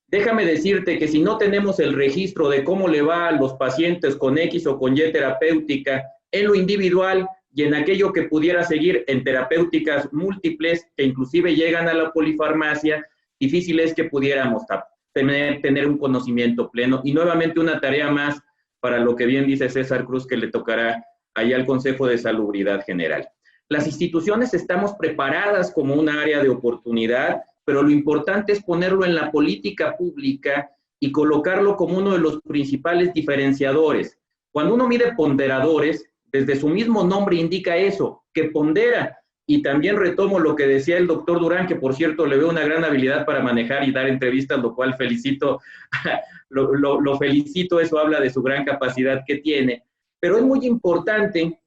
Déjame decirte que si no tenemos el registro de cómo le va a los pacientes con X o con Y terapéutica en lo individual y en aquello que pudiera seguir en terapéuticas múltiples que inclusive llegan a la polifarmacia, difícil es que pudiéramos tener un conocimiento pleno. Y nuevamente una tarea más para lo que bien dice César Cruz, que le tocará allá al Consejo de Salubridad General. Las instituciones estamos preparadas como un área de oportunidad, pero lo importante es ponerlo en la política pública y colocarlo como uno de los principales diferenciadores. Cuando uno mide ponderadores, desde su mismo nombre indica eso, que pondera. Y también retomo lo que decía el doctor Durán, que por cierto le veo una gran habilidad para manejar y dar entrevistas, lo cual felicito, lo felicito, eso habla de su gran capacidad que tiene. Pero es muy importante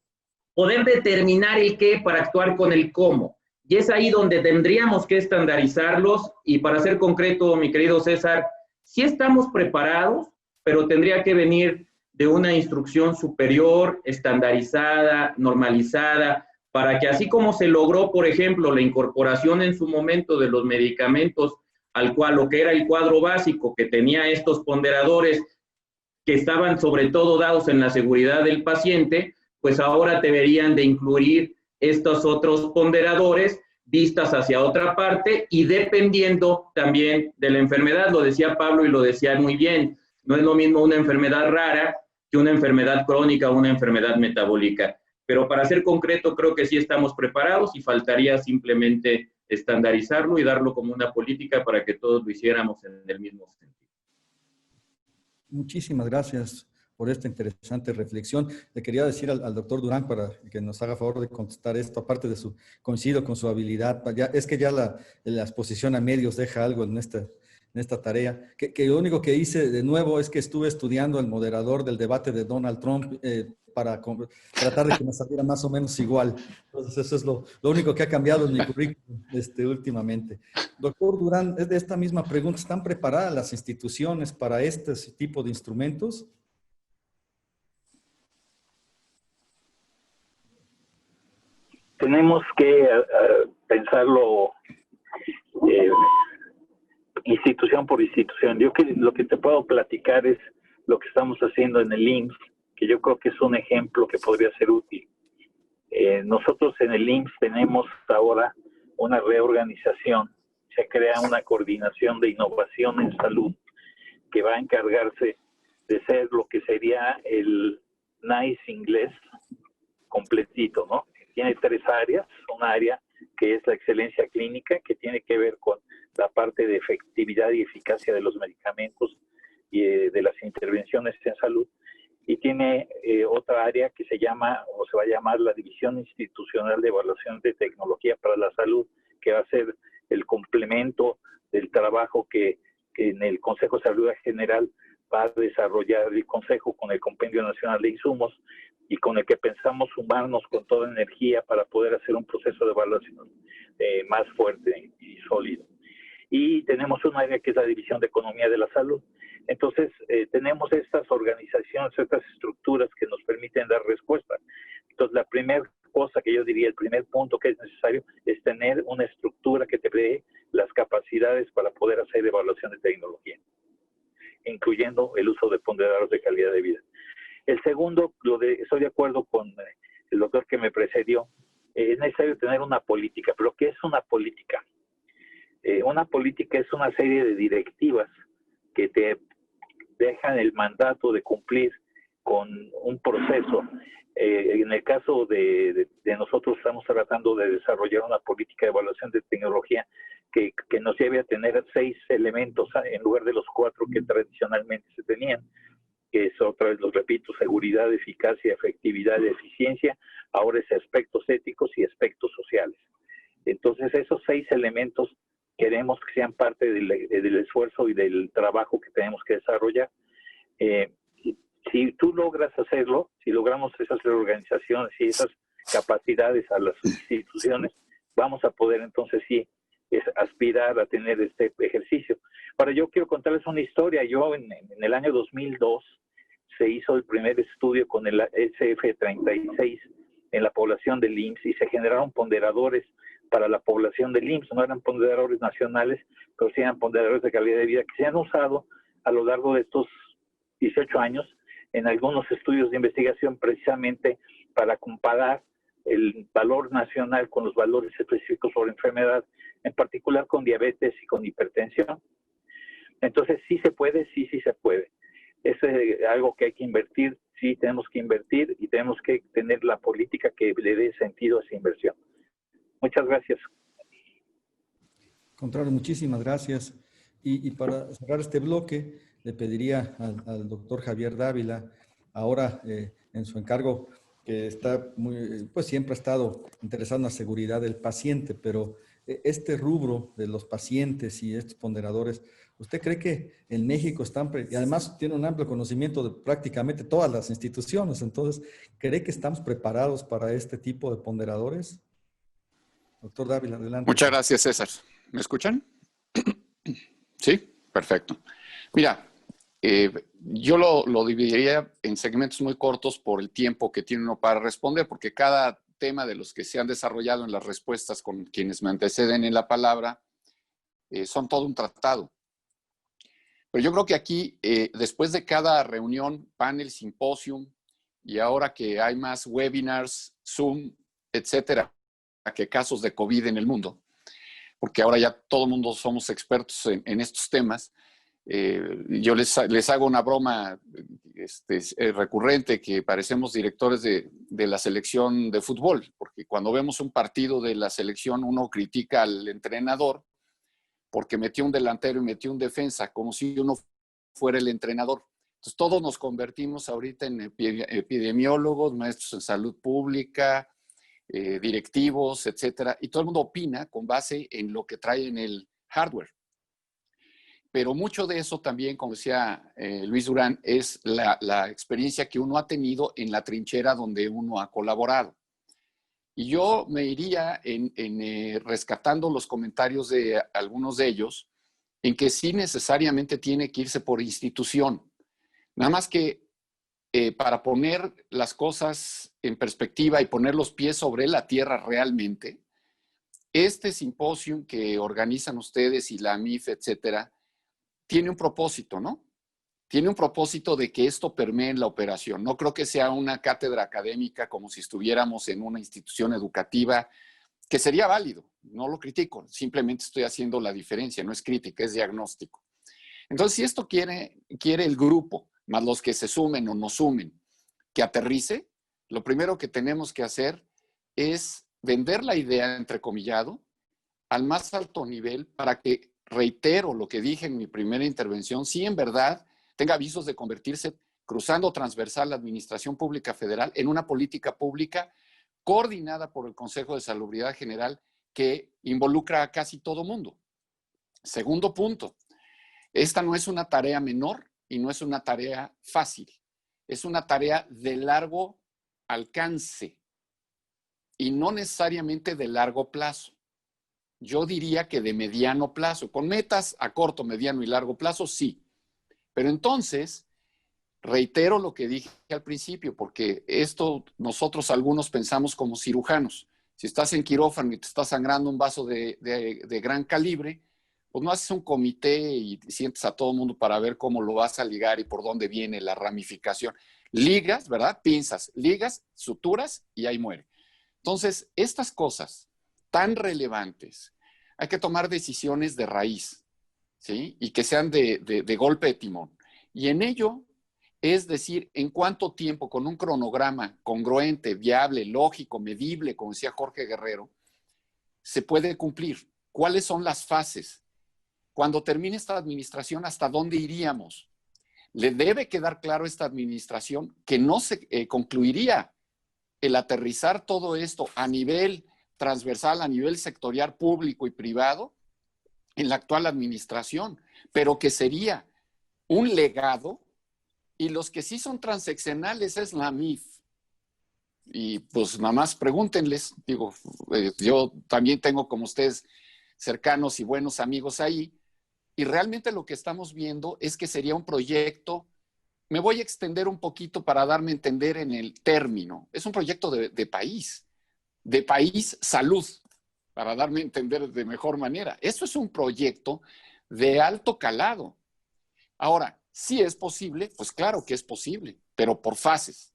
poder determinar el qué para actuar con el cómo. Y es ahí donde tendríamos que estandarizarlos. Y para ser concreto, mi querido César, sí estamos preparados, pero tendría que venir de una instrucción superior, estandarizada, normalizada, para que así como se logró, por ejemplo, la incorporación en su momento de los medicamentos al cual lo que era el cuadro básico, que tenía estos ponderadores que estaban sobre todo dados en la seguridad del paciente, pues ahora deberían de incluir estos otros ponderadores vistas hacia otra parte y dependiendo también de la enfermedad. Lo decía Pablo y lo decía muy bien, no es lo mismo una enfermedad rara que una enfermedad crónica o una enfermedad metabólica. Pero para ser concreto, creo que sí estamos preparados y faltaría simplemente estandarizarlo y darlo como una política para que todos lo hiciéramos en el mismo sentido. Muchísimas gracias por esta interesante reflexión. Le quería decir al doctor Durán para que nos haga favor de contestar esto, aparte de su, coincido con su habilidad, es que ya la exposición a medios deja algo en esta tarea, que lo único que hice de nuevo es que estuve estudiando el moderador del debate de Donald Trump para tratar de que me saliera más o menos igual. Entonces eso es lo único que ha cambiado en mi currículum últimamente. Doctor Durán, es de esta misma pregunta, ¿están preparadas las instituciones para este tipo de instrumentos? Tenemos que pensarlo institución por institución. Yo lo que te puedo platicar es lo que estamos haciendo en el IMSS, que yo creo que es un ejemplo que podría ser útil. Nosotros en el IMSS tenemos ahora una reorganización, se crea una coordinación de innovación en salud que va a encargarse de ser lo que sería el NICE inglés completito, ¿no? Tiene 3 áreas, una área que es la excelencia clínica, que tiene que ver con la parte de efectividad y eficacia de los medicamentos y de las intervenciones en salud, y tiene otra área que se llama, o se va a llamar, la División Institucional de Evaluación de Tecnología para la Salud, que va a ser el complemento del trabajo que en el Consejo de Salud General va a desarrollar el Consejo con el Compendio Nacional de Insumos, y con el que pensamos sumarnos con toda energía para poder hacer un proceso de evaluación más fuerte y sólido. Y tenemos un área que es la División de Economía de la Salud. Entonces, tenemos estas organizaciones, estas estructuras que nos permiten dar respuesta. Entonces, la primera cosa que yo diría, el primer punto que es necesario, es tener una estructura que te dé las capacidades para poder hacer evaluación de tecnología, incluyendo el uso de ponderadores de calidad de vida. El segundo, estoy de acuerdo con el doctor que me precedió, es necesario tener una política. ¿Pero qué es una política? Una política es una serie de directivas que te dejan el mandato de cumplir con un proceso. En el caso de nosotros estamos tratando de desarrollar una política de evaluación de tecnología que nos lleve a tener 6 elementos en lugar de los 4 que tradicionalmente se tenían, que es, otra vez lo repito, seguridad, eficacia, efectividad y eficiencia. Ahora es aspectos éticos y aspectos sociales. Entonces, esos 6 elementos queremos que sean parte del esfuerzo y del trabajo que tenemos que desarrollar. Si tú logras hacerlo, si logramos esas reorganizaciones y esas capacidades a las instituciones, vamos a poder entonces sí aspirar a tener este ejercicio. Ahora, yo quiero contarles una historia. Yo en el año 2002 se hizo el primer estudio con el SF36 en la población del IMSS y se generaron ponderadores para la población del IMSS. No eran ponderadores nacionales, pero sí eran ponderadores de calidad de vida que se han usado a lo largo de estos 18 años en algunos estudios de investigación precisamente para comparar el valor nacional con los valores específicos sobre enfermedad, en particular con diabetes y con hipertensión. Entonces, sí se puede, sí se puede. Es algo que hay que invertir, sí tenemos que invertir y tenemos que tener la política que le dé sentido a esa inversión. Muchas gracias. Contrario, muchísimas gracias. Y para cerrar este bloque, le pediría al doctor Javier Dávila, ahora en su encargo, que está pues siempre ha estado interesado en la seguridad del paciente, pero este rubro de los pacientes y estos ponderadores, ¿usted cree que en México están, y además tiene un amplio conocimiento de prácticamente todas las instituciones, entonces, ¿cree que estamos preparados para este tipo de ponderadores? Doctor Dávila, adelante. Muchas gracias, César. ¿Me escuchan? Sí, perfecto. Mira, yo lo dividiría en segmentos muy cortos por el tiempo que tiene uno para responder, porque cada tema de los que se han desarrollado en las respuestas con quienes me anteceden en la palabra, son todo un tratado. Pero yo creo que aquí, después de cada reunión, panel, simposium, y ahora que hay más webinars, Zoom, etcétera, que casos de COVID en el mundo, porque ahora ya todo el mundo somos expertos en estos temas, yo les hago una broma recurrente que parecemos directores de la selección de fútbol, porque cuando vemos un partido de la selección uno critica al entrenador porque metió un delantero y metió un defensa, como si uno fuera el entrenador. Entonces todos nos convertimos ahorita en epidemiólogos, maestros en salud pública, directivos, etcétera, y todo el mundo opina con base en lo que trae en el hardware. Pero mucho de eso también, como decía Luis Durán, es la experiencia que uno ha tenido en la trinchera donde uno ha colaborado. Y yo me iría rescatando los comentarios de algunos de ellos, en que sí necesariamente tiene que irse por institución. Nada más que para poner las cosas en perspectiva y poner los pies sobre la tierra realmente, este simposio que organizan ustedes y la AMIF, etcétera, tiene un propósito, ¿no? Tiene un propósito de que esto permee en la operación. No creo que sea una cátedra académica como si estuviéramos en una institución educativa, que sería válido, no lo critico, simplemente estoy haciendo la diferencia, no es crítica, es diagnóstico. Entonces, si esto quiere el grupo, más los que se sumen o no sumen, que aterrice, lo primero que tenemos que hacer es vender la idea, entrecomillado, al más alto nivel para que, reitero lo que dije en mi primera intervención, sí en verdad tenga visos de convertirse, cruzando transversal la Administración Pública Federal, en una política pública coordinada por el Consejo de Salubridad General que involucra a casi todo mundo. Segundo punto, esta no es una tarea menor y no es una tarea fácil. Es una tarea de largo alcance y no necesariamente de largo plazo. Yo diría que de mediano plazo, con metas a corto, mediano y largo plazo, sí. Pero entonces, reitero lo que dije al principio, porque esto nosotros algunos pensamos como cirujanos. Si estás en quirófano y te está sangrando un vaso de gran calibre, pues no haces un comité y sientes a todo el mundo para ver cómo lo vas a ligar y por dónde viene la ramificación. Ligas, ¿verdad? Pinzas, ligas, suturas y ahí muere. Entonces, estas cosas tan relevantes, hay que tomar decisiones de raíz, ¿sí? Y que sean de golpe de timón. Y en ello es decir, en cuánto tiempo, con un cronograma congruente, viable, lógico, medible, como decía Jorge Guerrero, se puede cumplir. ¿Cuáles son las fases? Cuando termine esta administración, ¿hasta dónde iríamos? Le debe quedar claro a esta administración que no se concluiría el aterrizar todo esto a nivel transversal, a nivel sectorial público y privado en la actual administración, pero que sería un legado. Y los que sí son transeccionales es la AMIF. Y pues nada más pregúntenles, digo, yo también tengo como ustedes cercanos y buenos amigos ahí, y realmente lo que estamos viendo es que sería un proyecto, me voy a extender un poquito para darme a entender en el término, es un proyecto de país salud, para darme a entender de mejor manera. Eso es un proyecto de alto calado. Ahora, ¿sí es posible? Pues claro que es posible, pero por fases,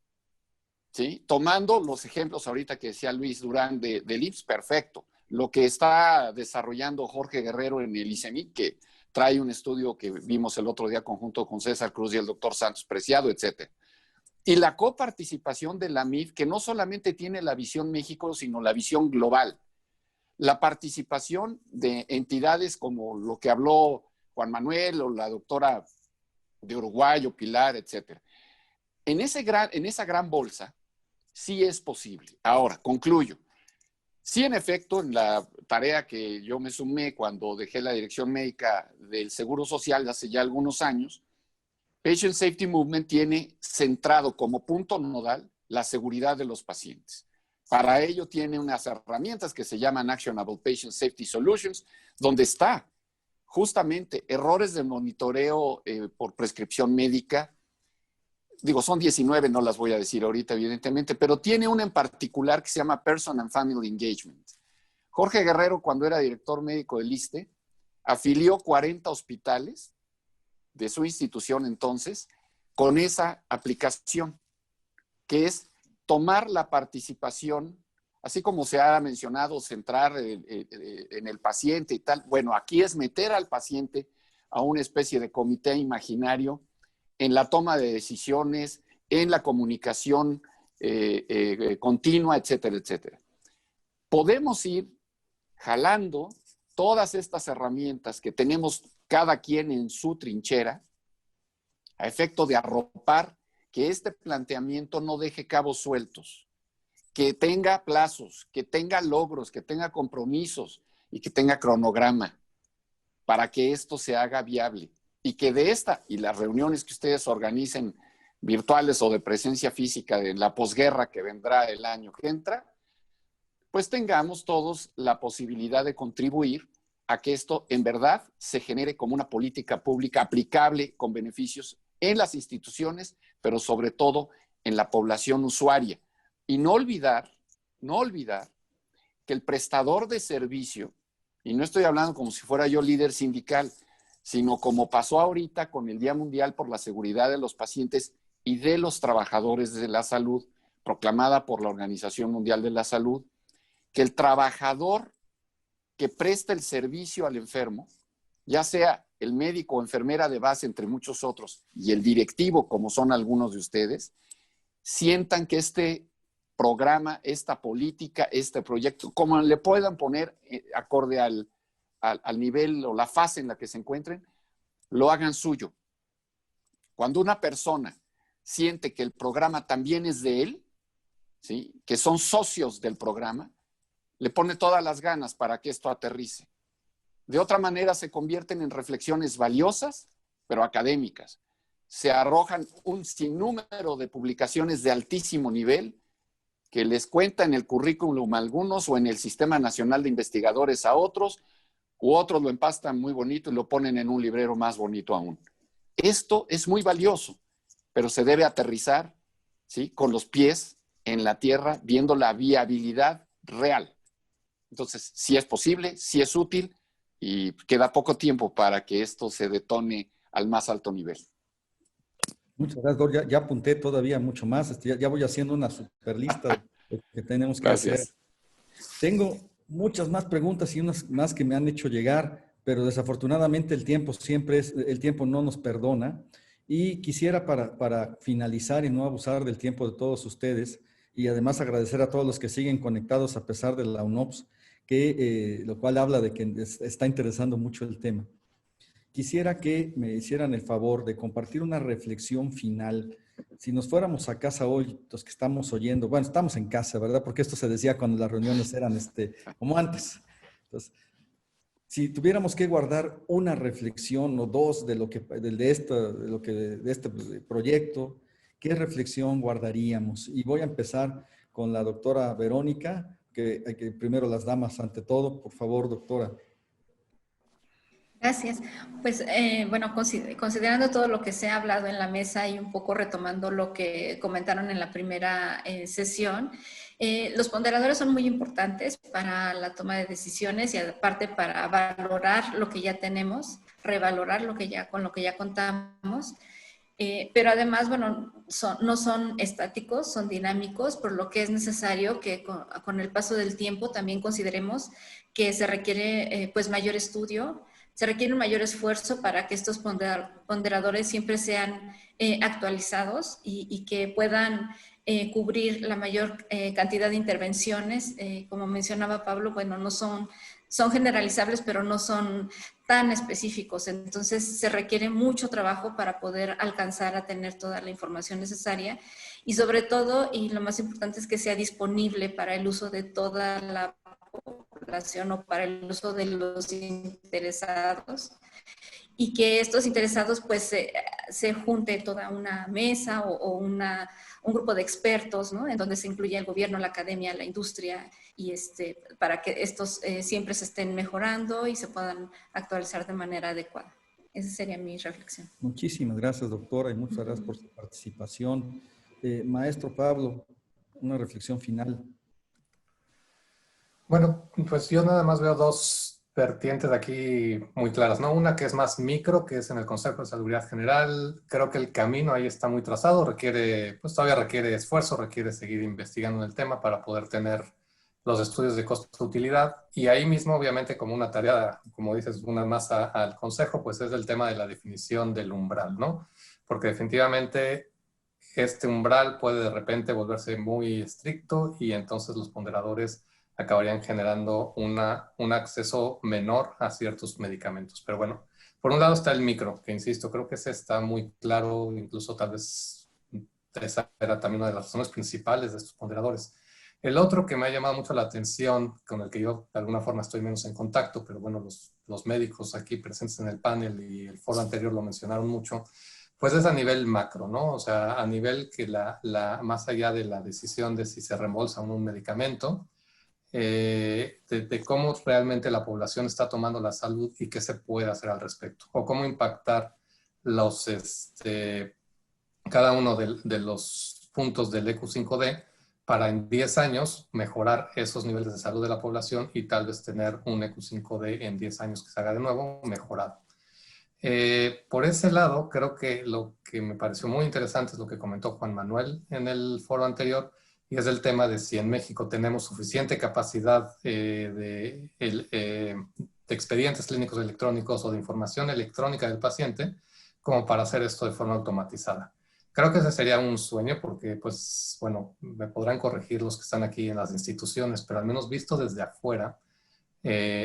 ¿sí? Tomando los ejemplos ahorita que decía Luis Durán del IMSS, perfecto. Lo que está desarrollando Jorge Guerrero en el ICEMIC, que trae un estudio que vimos el otro día conjunto con César Cruz y el doctor Santos Preciado, etcétera. Y la coparticipación de la AMIF, que no solamente tiene la visión México, sino la visión global. La participación de entidades como lo que habló Juan Manuel o la doctora de Uruguay o Pilar, etcétera. En esa gran bolsa sí es posible. Ahora, concluyo. Sí, en efecto, en la tarea que yo me sumé cuando dejé la dirección médica del Seguro Social hace ya algunos años, Patient Safety Movement tiene centrado como punto nodal la seguridad de los pacientes. Para ello tiene unas herramientas que se llaman Actionable Patient Safety Solutions, donde está justamente errores de monitoreo por prescripción médica, digo, son 19, no las voy a decir ahorita, evidentemente, pero tiene una en particular que se llama Person and Family Engagement. Jorge Guerrero, cuando era director médico del ISSSTE, afilió 40 hospitales de su institución entonces con esa aplicación, que es tomar la participación, así como se ha mencionado, centrar en el paciente y tal. Bueno, aquí es meter al paciente a una especie de comité imaginario en la toma de decisiones, en la comunicación continua, etcétera, etcétera. Podemos ir jalando todas estas herramientas que tenemos cada quien en su trinchera a efecto de arropar que este planteamiento no deje cabos sueltos, que tenga plazos, que tenga logros, que tenga compromisos y que tenga cronograma para que esto se haga viable. Y que de esta y las reuniones que ustedes organicen virtuales o de presencia física de la posguerra que vendrá el año que entra, pues tengamos todos la posibilidad de contribuir a que esto en verdad se genere como una política pública aplicable con beneficios en las instituciones, pero sobre todo en la población usuaria. Y no olvidar que el prestador de servicio, y no estoy hablando como si fuera yo líder sindical, sino como pasó ahorita con el Día Mundial por la Seguridad de los Pacientes y de los Trabajadores de la Salud, proclamada por la Organización Mundial de la Salud, que el trabajador que presta el servicio al enfermo, ya sea el médico o enfermera de base, entre muchos otros, y el directivo, como son algunos de ustedes, sientan que este programa, esta política, este proyecto, como le puedan poner acorde al nivel o la fase en la que se encuentren, lo hagan suyo. Cuando una persona siente que el programa también es de él, ¿sí?, que son socios del programa, le pone todas las ganas para que esto aterrice. De otra manera se convierten en reflexiones valiosas, pero académicas. Se arrojan un sinnúmero de publicaciones de altísimo nivel que les cuenta en el currículum a algunos o en el Sistema Nacional de Investigadores a otros, u otros lo empastan muy bonito y lo ponen en un librero más bonito aún. Esto es muy valioso, pero se debe aterrizar, ¿sí?, con los pies en la tierra, viendo la viabilidad real. Entonces, sí es posible, sí es útil y queda poco tiempo para que esto se detone al más alto nivel. Muchas gracias, Gor. Ya apunté todavía mucho más. Ya voy haciendo una super lista de lo que tenemos que hacer. Tengo muchas más preguntas y unas más que me han hecho llegar, pero desafortunadamente el tiempo no nos perdona. Y quisiera para finalizar y no abusar del tiempo de todos ustedes, y además agradecer a todos los que siguen conectados a pesar de la UNOPS, lo cual habla de que está interesando mucho el tema. Quisiera que me hicieran el favor de compartir una reflexión final. Si nos fuéramos a casa hoy, los que estamos oyendo, bueno, estamos en casa, ¿verdad? Porque esto se decía cuando las reuniones eran como antes. Entonces, si tuviéramos que guardar una reflexión o dos de este proyecto, ¿qué reflexión guardaríamos? Y voy a empezar con la doctora Verónica, que primero las damas ante todo. Por favor, doctora. Gracias. Pues bueno, considerando todo lo que se ha hablado en la mesa y un poco retomando lo que comentaron en la primera sesión, los ponderadores son muy importantes para la toma de decisiones y aparte para valorar lo que ya tenemos, revalorar con lo que ya contamos. Pero además, bueno, no son estáticos, son dinámicos, por lo que es necesario que con el paso del tiempo también consideremos que se requiere pues mayor estudio, se requiere un mayor esfuerzo para que estos ponderadores siempre sean actualizados y que puedan cubrir la mayor cantidad de intervenciones. Como mencionaba Pablo, bueno, no son generalizables, pero no son tan específicos. Entonces, se requiere mucho trabajo para poder alcanzar a tener toda la información necesaria y sobre todo, y lo más importante es que sea disponible para el uso de toda la población o para el uso de los interesados y que estos interesados pues se junte toda una mesa o un grupo de expertos, ¿no?, en donde se incluya el gobierno, la academia, la industria y para que estos siempre se estén mejorando y se puedan actualizar de manera adecuada. Esa sería mi reflexión. Muchísimas gracias, doctora, y muchas gracias por su participación. Maestro Pablo, una reflexión final. Bueno, pues yo nada más veo dos vertientes aquí muy claras, ¿no? Una que es más micro, que es en el Consejo de Salubridad General. Creo que el camino ahí está muy trazado, pues todavía requiere esfuerzo, requiere seguir investigando en el tema para poder tener los estudios de costo-utilidad. Y ahí mismo, obviamente, como una tarea, como dices, una más al Consejo, pues es el tema de la definición del umbral, ¿no? Porque definitivamente este umbral puede de repente volverse muy estricto y entonces los ponderadores acabarían generando un acceso menor a ciertos medicamentos. Pero bueno, por un lado está el micro, que insisto, creo que ese está muy claro, incluso tal vez esa era también una de las razones principales de estos ponderadores. El otro que me ha llamado mucho la atención, con el que yo de alguna forma estoy menos en contacto, pero bueno, los médicos aquí presentes en el panel y el foro anterior lo mencionaron mucho, pues es a nivel macro, ¿no? O sea, a nivel que más allá de la decisión de si se reembolsa o no un medicamento, de cómo realmente la población está tomando la salud y qué se puede hacer al respecto, o cómo impactar cada uno de los puntos del EQ5D para en 10 años mejorar esos niveles de salud de la población y tal vez tener un EQ5D en 10 años que se haga de nuevo mejorado. Por ese lado, creo que lo que me pareció muy interesante es lo que comentó Juan Manuel en el foro anterior, y es el tema de si en México tenemos suficiente capacidad de expedientes clínicos electrónicos o de información electrónica del paciente como para hacer esto de forma automatizada. Creo que ese sería un sueño porque, pues, bueno, me podrán corregir los que están aquí en las instituciones, pero al menos visto desde afuera,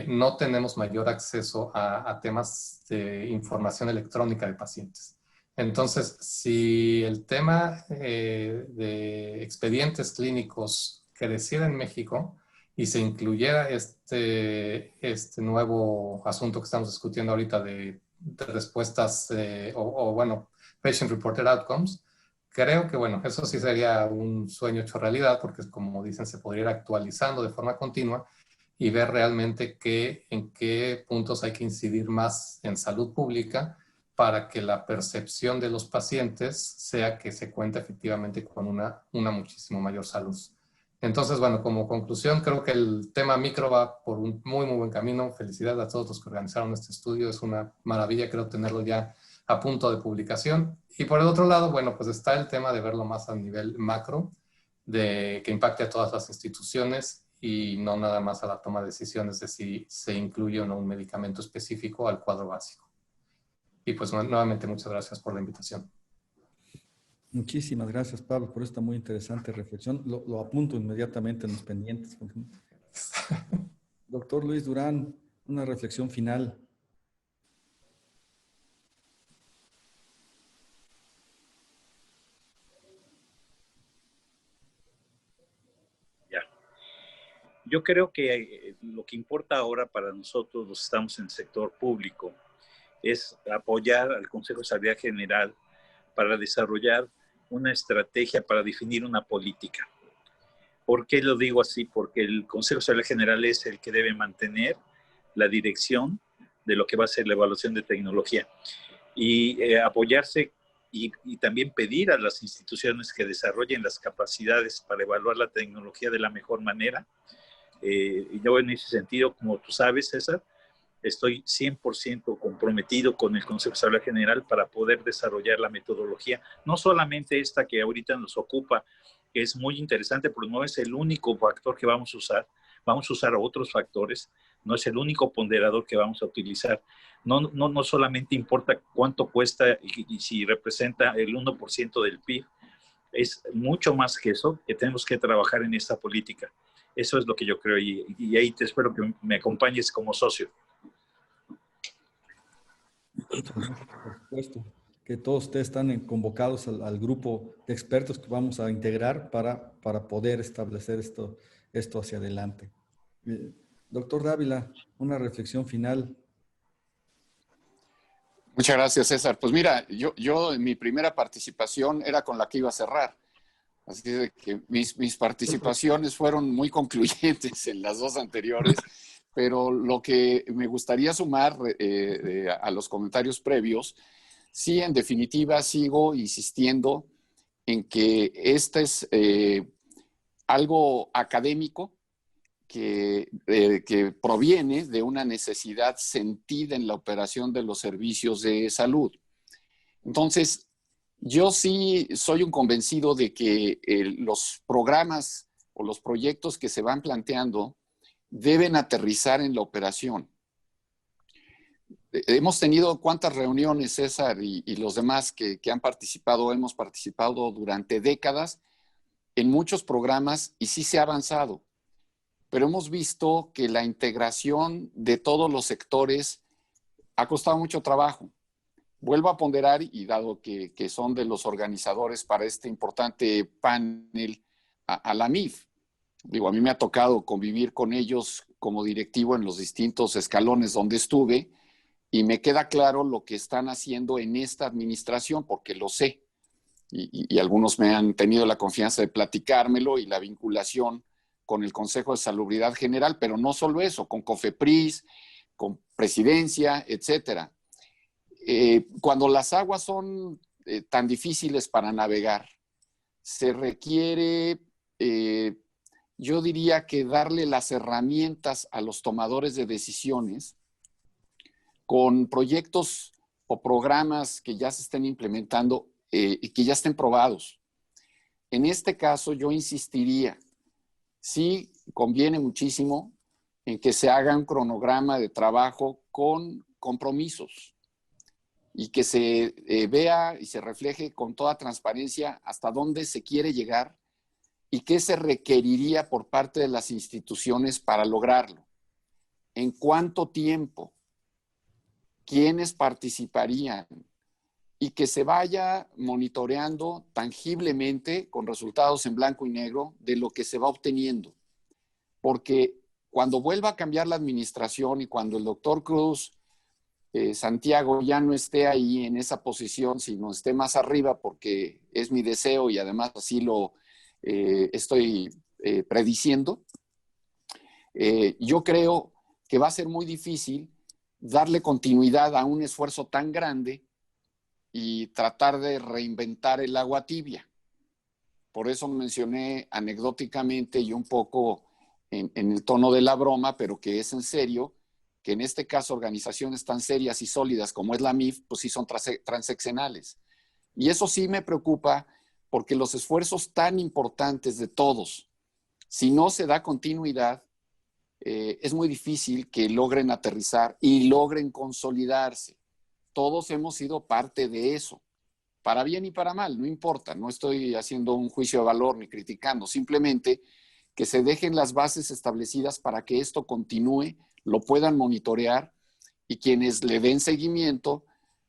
no tenemos mayor acceso a temas de información electrónica de pacientes. Entonces, si el tema de expedientes clínicos creciera en México y se incluyera este nuevo asunto que estamos discutiendo ahorita de respuestas bueno, Patient Reported Outcomes, creo que, bueno, eso sí sería un sueño hecho realidad porque, como dicen, se podría ir actualizando de forma continua y ver realmente en qué puntos hay que incidir más en salud pública para que la percepción de los pacientes sea que se cuenta efectivamente con una muchísimo mayor salud. Entonces, bueno, como conclusión, creo que el tema micro va por un muy, muy buen camino. Felicidades a todos los que organizaron este estudio. Es una maravilla, creo, tenerlo ya a punto de publicación. Y por el otro lado, bueno, pues está el tema de verlo más a nivel macro, que impacte a todas las instituciones y no nada más a la toma de decisiones de si se incluye o no un medicamento específico al cuadro básico. Y pues nuevamente muchas gracias por la invitación. Muchísimas gracias, Pablo, por esta muy interesante reflexión. Lo apunto inmediatamente en los pendientes. Doctor Luis Durán, una reflexión final. Yo creo que lo que importa ahora para nosotros, los que estamos en el sector público, es apoyar al Consejo de Salubridad General para desarrollar una estrategia para definir una política. ¿Por qué lo digo así? Porque el Consejo de Salubridad General es el que debe mantener la dirección de lo que va a ser la evaluación de tecnología y apoyarse y también pedir a las instituciones que desarrollen las capacidades para evaluar la tecnología de la mejor manera. Y yo en ese sentido, como tú sabes, César, estoy 100% comprometido con el Consejo de Salubridad General para poder desarrollar la metodología, no solamente esta que ahorita nos ocupa, que es muy interesante, pero no es el único factor que vamos a usar otros factores, no es el único ponderador que vamos a utilizar. No solamente importa cuánto cuesta y si representa el 1% del PIB, es mucho más que eso, que tenemos que trabajar en esta política. Eso es lo que yo creo y ahí te espero que me acompañes como socio. Por supuesto, que todos ustedes están convocados al grupo de expertos que vamos a integrar para poder establecer esto hacia adelante. Doctor Dávila, una reflexión final. Muchas gracias, César. Pues mira, yo en mi primera participación era con la que iba a cerrar. Así de que mis participaciones fueron muy concluyentes en las dos anteriores. pero lo que me gustaría sumar a los comentarios previos, sí, en definitiva, sigo insistiendo en que este es algo académico que proviene de una necesidad sentida en la operación de los servicios de salud. Entonces, yo sí soy un convencido de que los programas o los proyectos que se van planteando deben aterrizar en la operación. Hemos tenido cuántas reuniones, César, y los demás que han participado, hemos participado durante décadas en muchos programas y sí se ha avanzado, pero hemos visto que la integración de todos los sectores ha costado mucho trabajo. Vuelvo a ponderar, y dado que son de los organizadores para este importante panel, a la MIF. Digo, a mí me ha tocado convivir con ellos como directivo en los distintos escalones donde estuve, y me queda claro lo que están haciendo en esta administración, porque lo sé. Y algunos me han tenido la confianza de platicármelo y la vinculación con el Consejo de Salubridad General, pero no solo eso, con COFEPRIS, con Presidencia, etcétera. Cuando las aguas son tan difíciles para navegar, se requiere, yo diría que darle las herramientas a los tomadores de decisiones con proyectos o programas que ya se estén implementando y que ya estén probados. En este caso, yo insistiría, sí conviene muchísimo en que se haga un cronograma de trabajo con compromisos y que se vea y se refleje con toda transparencia hasta dónde se quiere llegar y qué se requeriría por parte de las instituciones para lograrlo. ¿En cuánto tiempo? ¿Quiénes participarían? Y que se vaya monitoreando tangiblemente con resultados en blanco y negro de lo que se va obteniendo. Porque cuando vuelva a cambiar la administración y cuando el doctor Cruz, Santiago, ya no esté ahí en esa posición, sino esté más arriba, porque es mi deseo y además así lo estoy prediciendo, yo creo que va a ser muy difícil darle continuidad a un esfuerzo tan grande y tratar de reinventar el agua tibia. Por eso mencioné anecdóticamente y un poco en el tono de la broma, pero que es en serio, que en este caso organizaciones tan serias y sólidas como es la MIF, pues sí son transeccionales. Y eso sí me preocupa porque los esfuerzos tan importantes de todos, si no se da continuidad, es muy difícil que logren aterrizar y logren consolidarse. Todos hemos sido parte de eso, para bien y para mal, no importa, no estoy haciendo un juicio de valor ni criticando, simplemente que se dejen las bases establecidas para que esto continúe, lo puedan monitorear y quienes le den seguimiento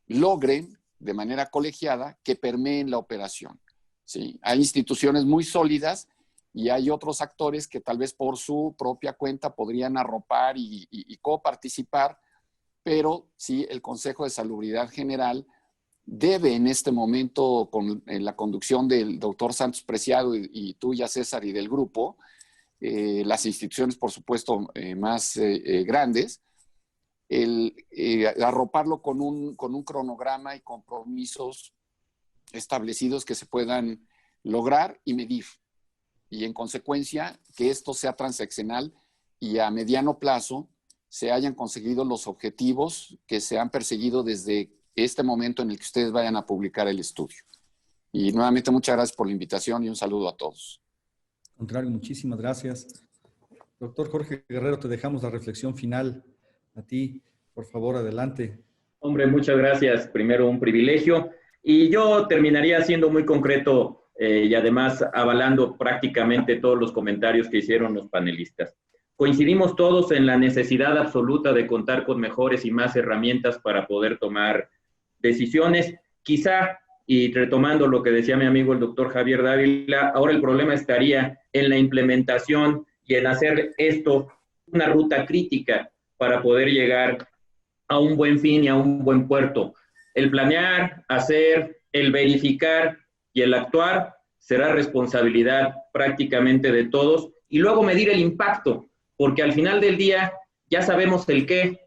logren de manera colegiada que permeen la operación. ¿Sí? Hay instituciones muy sólidas y hay otros actores que tal vez por su propia cuenta podrían arropar y coparticipar, pero sí el Consejo de Salubridad General debe en este momento, en la conducción del doctor Santos Preciado y tuya, César, y del grupo, las instituciones, por supuesto, más grandes, arroparlo con un cronograma y compromisos establecidos que se puedan lograr y medir. Y en consecuencia, que esto sea transaccional y a mediano plazo se hayan conseguido los objetivos que se han perseguido desde este momento en el que ustedes vayan a publicar el estudio. Y nuevamente muchas gracias por la invitación y un saludo a todos. Al contrario, muchísimas gracias. Doctor Jorge Guerrero, te dejamos la reflexión final. A ti, por favor, adelante. Hombre, muchas gracias. Primero, un privilegio. Y yo terminaría siendo muy concreto y además avalando prácticamente todos los comentarios que hicieron los panelistas. Coincidimos todos en la necesidad absoluta de contar con mejores y más herramientas para poder tomar decisiones. Quizá, y retomando lo que decía mi amigo el doctor Javier Dávila, ahora el problema estaría en la implementación y en hacer esto una ruta crítica para poder llegar a un buen fin y a un buen puerto. El planear, hacer, el verificar y el actuar será responsabilidad prácticamente de todos y luego medir el impacto, porque al final del día Ya sabemos el qué.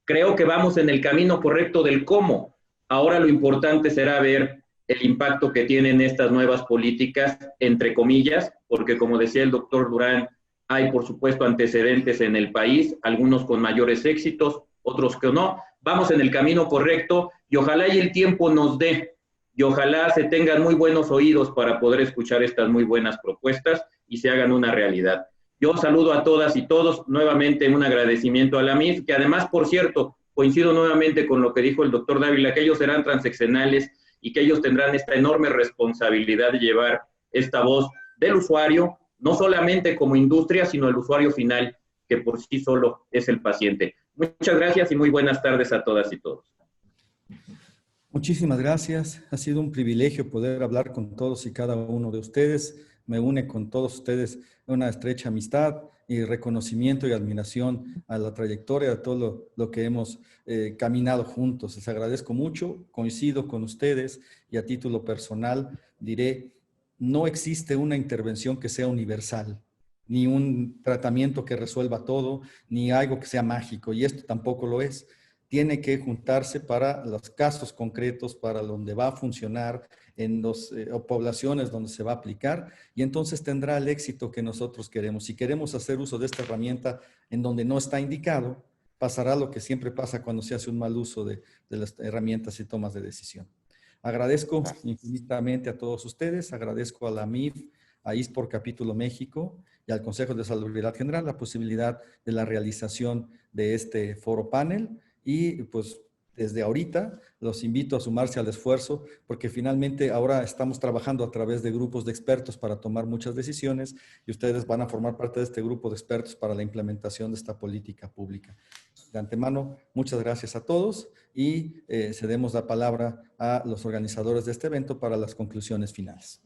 Creo que vamos en el camino correcto del cómo. Ahora lo importante será ver el impacto que tienen estas nuevas políticas, entre comillas, porque como decía el doctor Durán, hay por supuesto antecedentes en el país, algunos con mayores éxitos, otros que no. Vamos en el camino correcto y ojalá y el tiempo nos dé, y ojalá se tengan muy buenos oídos para poder escuchar estas muy buenas propuestas y se hagan una realidad. Yo saludo a todas y todos, nuevamente un agradecimiento a la MIF, que además, por cierto, coincido nuevamente con lo que dijo el doctor Dávila, que ellos serán transeccionales y que ellos tendrán esta enorme responsabilidad de llevar esta voz del usuario, no solamente como industria, sino el usuario final, que por sí solo es el paciente. Muchas gracias y muy buenas tardes a todas y todos. Muchísimas gracias. Ha sido un privilegio poder hablar con todos y cada uno de ustedes. Me une con todos ustedes una estrecha amistad y reconocimiento y admiración a la trayectoria, a todo lo que hemos caminado juntos. Les agradezco mucho, coincido con ustedes y a título personal diré, no existe una intervención que sea universal, ni un tratamiento que resuelva todo, ni algo que sea mágico, y esto tampoco lo es. Tiene que juntarse para los casos concretos, para donde va a funcionar, en las poblaciones donde se va a aplicar, y entonces tendrá el éxito que nosotros queremos. Si queremos hacer uso de esta herramienta en donde no está indicado, pasará lo que siempre pasa cuando se hace un mal uso de las herramientas y tomas de decisión. Agradezco infinitamente a todos ustedes, agradezco a la MIF, a ISPOR Capítulo México y al Consejo de Salubridad General la posibilidad de la realización de este foro panel. Y pues desde ahorita los invito a sumarse al esfuerzo porque finalmente ahora estamos trabajando a través de grupos de expertos para tomar muchas decisiones y ustedes van a formar parte de este grupo de expertos para la implementación de esta política pública. De antemano, muchas gracias a todos y cedemos la palabra a los organizadores de este evento para las conclusiones finales.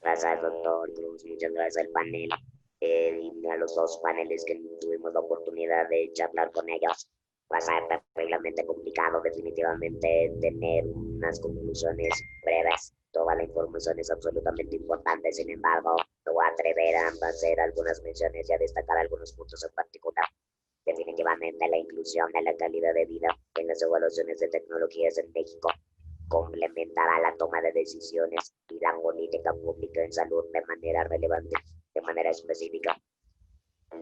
Gracias, doctor Cruz. Muchas gracias al panel. Y a los dos paneles que tuvimos la oportunidad de charlar con ellos. Va a ser terriblemente complicado definitivamente tener unas conclusiones breves. Toda la información es absolutamente importante, sin embargo, me voy a atrever a hacer algunas menciones y a destacar algunos puntos en particular. Definitivamente la inclusión de la calidad de vida en las evaluaciones de tecnologías en México complementará la toma de decisiones y la política pública en salud de manera relevante, de manera específica.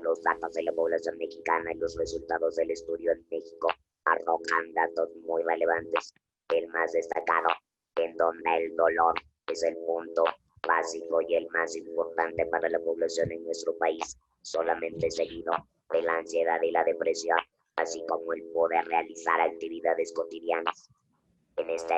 Los datos de la población mexicana y los resultados del estudio en México arrojan datos muy relevantes. El más destacado, en donde el dolor es el punto básico y el más importante para la población en nuestro país, solamente seguido de la ansiedad y la depresión, así como el poder realizar actividades cotidianas. En este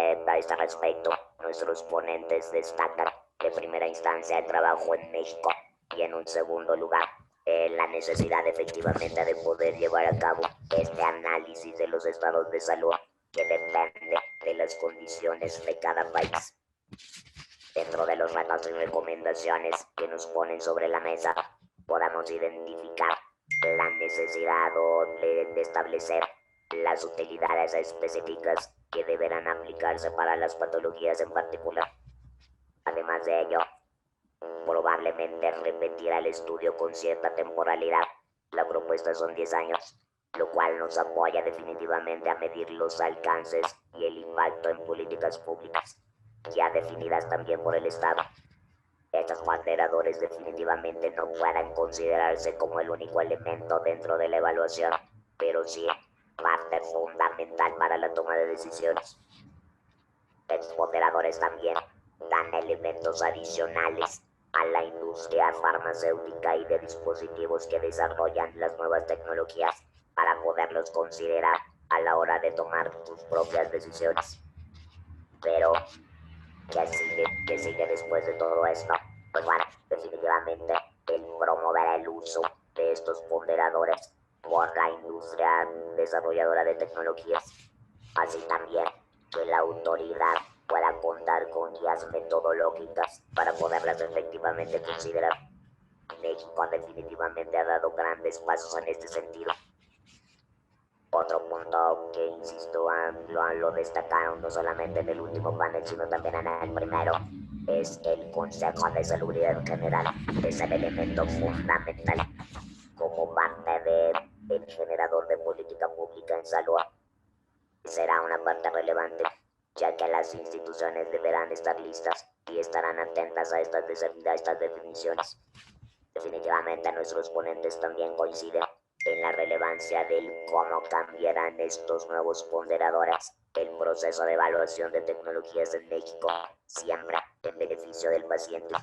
respecto, nuestros ponentes destacan de primera instancia el trabajo en México y en un segundo lugar la necesidad efectivamente de poder llevar a cabo este análisis de los estados de salud que depende de las condiciones de cada país. Dentro de los retos y recomendaciones que nos ponen sobre la mesa, podamos identificar la necesidad de establecer las utilidades específicas que deberán aplicarse para las patologías en particular. Además de ello, probablemente repetirá el estudio con cierta temporalidad. La propuesta son 10 años, lo cual nos apoya definitivamente a medir los alcances y el impacto en políticas públicas, ya definidas también por el Estado. Estos moderadores definitivamente no pueden considerarse como el único elemento dentro de la evaluación, pero sí parte fundamental para la toma de decisiones. Estos moderadores también dan elementos adicionales a la industria farmacéutica y de dispositivos que desarrollan las nuevas tecnologías para poderlos considerar a la hora de tomar sus propias decisiones. Pero, ¿qué sigue después de todo esto? Pues bueno, definitivamente el promover el uso de estos ponderadores por la industria desarrolladora de tecnologías, así también que la autoridad pueda contar con guías metodológicas para poderlas efectivamente considerar. México definitivamente ha dado grandes pasos en este sentido. Otro punto que, insisto, lo destacaron no solamente en el último panel, sino también en el primero, es el Consejo de Salubridad General. Es el elemento fundamental como parte y generador de política pública en salud. Será una parte relevante, ya que las instituciones deberán estar listas y estarán atentas a estas definiciones. Definitivamente nuestros ponentes también coinciden en la relevancia del cómo cambiarán estos nuevos ponderadores el proceso de evaluación de tecnologías en México, siempre en beneficio del paciente.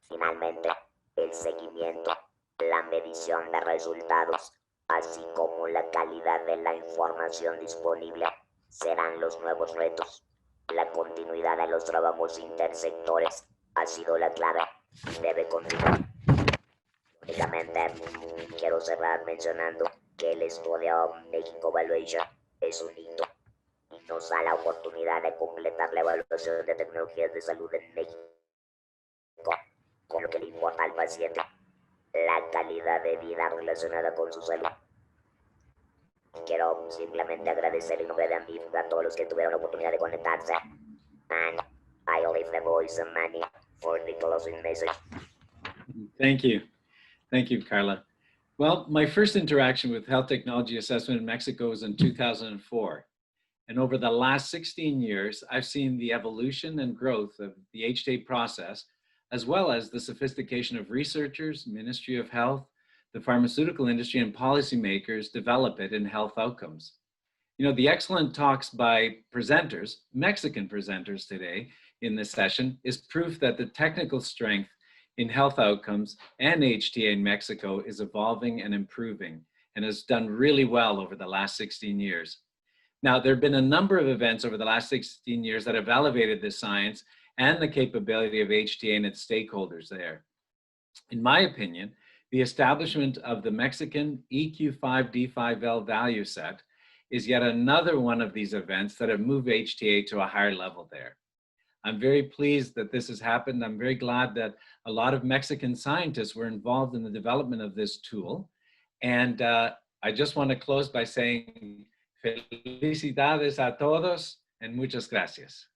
Finalmente, el seguimiento, la medición de resultados, así como la calidad de la información disponible, serán los nuevos retos. La continuidad de los trabajos intersectores ha sido la clave y debe continuar. Únicamente quiero cerrar mencionando que el estudio México Evaluation es un hito y nos da la oportunidad de completar la evaluación de tecnologías de salud en México, con lo que le importa al paciente, la calidad de vida relacionada con su salud. Quiero simplemente agradecer en nombre de AMIF a todos los que tuvieron la oportunidad de conectarse. And I leave the voice of Manny for the closing message. Thank you. Thank you, Carla. Well, my first interaction with health technology assessment in Mexico was in 2004. And over the last 16 years, I've seen the evolution and growth of the HTA process, as well as the sophistication of researchers, Ministry of Health, the pharmaceutical industry, and policymakers develop it in health outcomes. You know, the excellent talks by presenters, Mexican presenters today in this session, is proof that the technical strength in health outcomes and HTA in Mexico is evolving and improving and has done really well over the last 16 years. Now, there have been a number of events over the last 16 years that have elevated the science and the capability of HTA and its stakeholders there. In my opinion, the establishment of the Mexican EQ5D5L value set is yet another one of these events that have moved HTA to a higher level there. I'm very pleased that this has happened. I'm very glad that a lot of Mexican scientists were involved in the development of this tool. And I just want to close by saying, felicidades a todos and muchas gracias.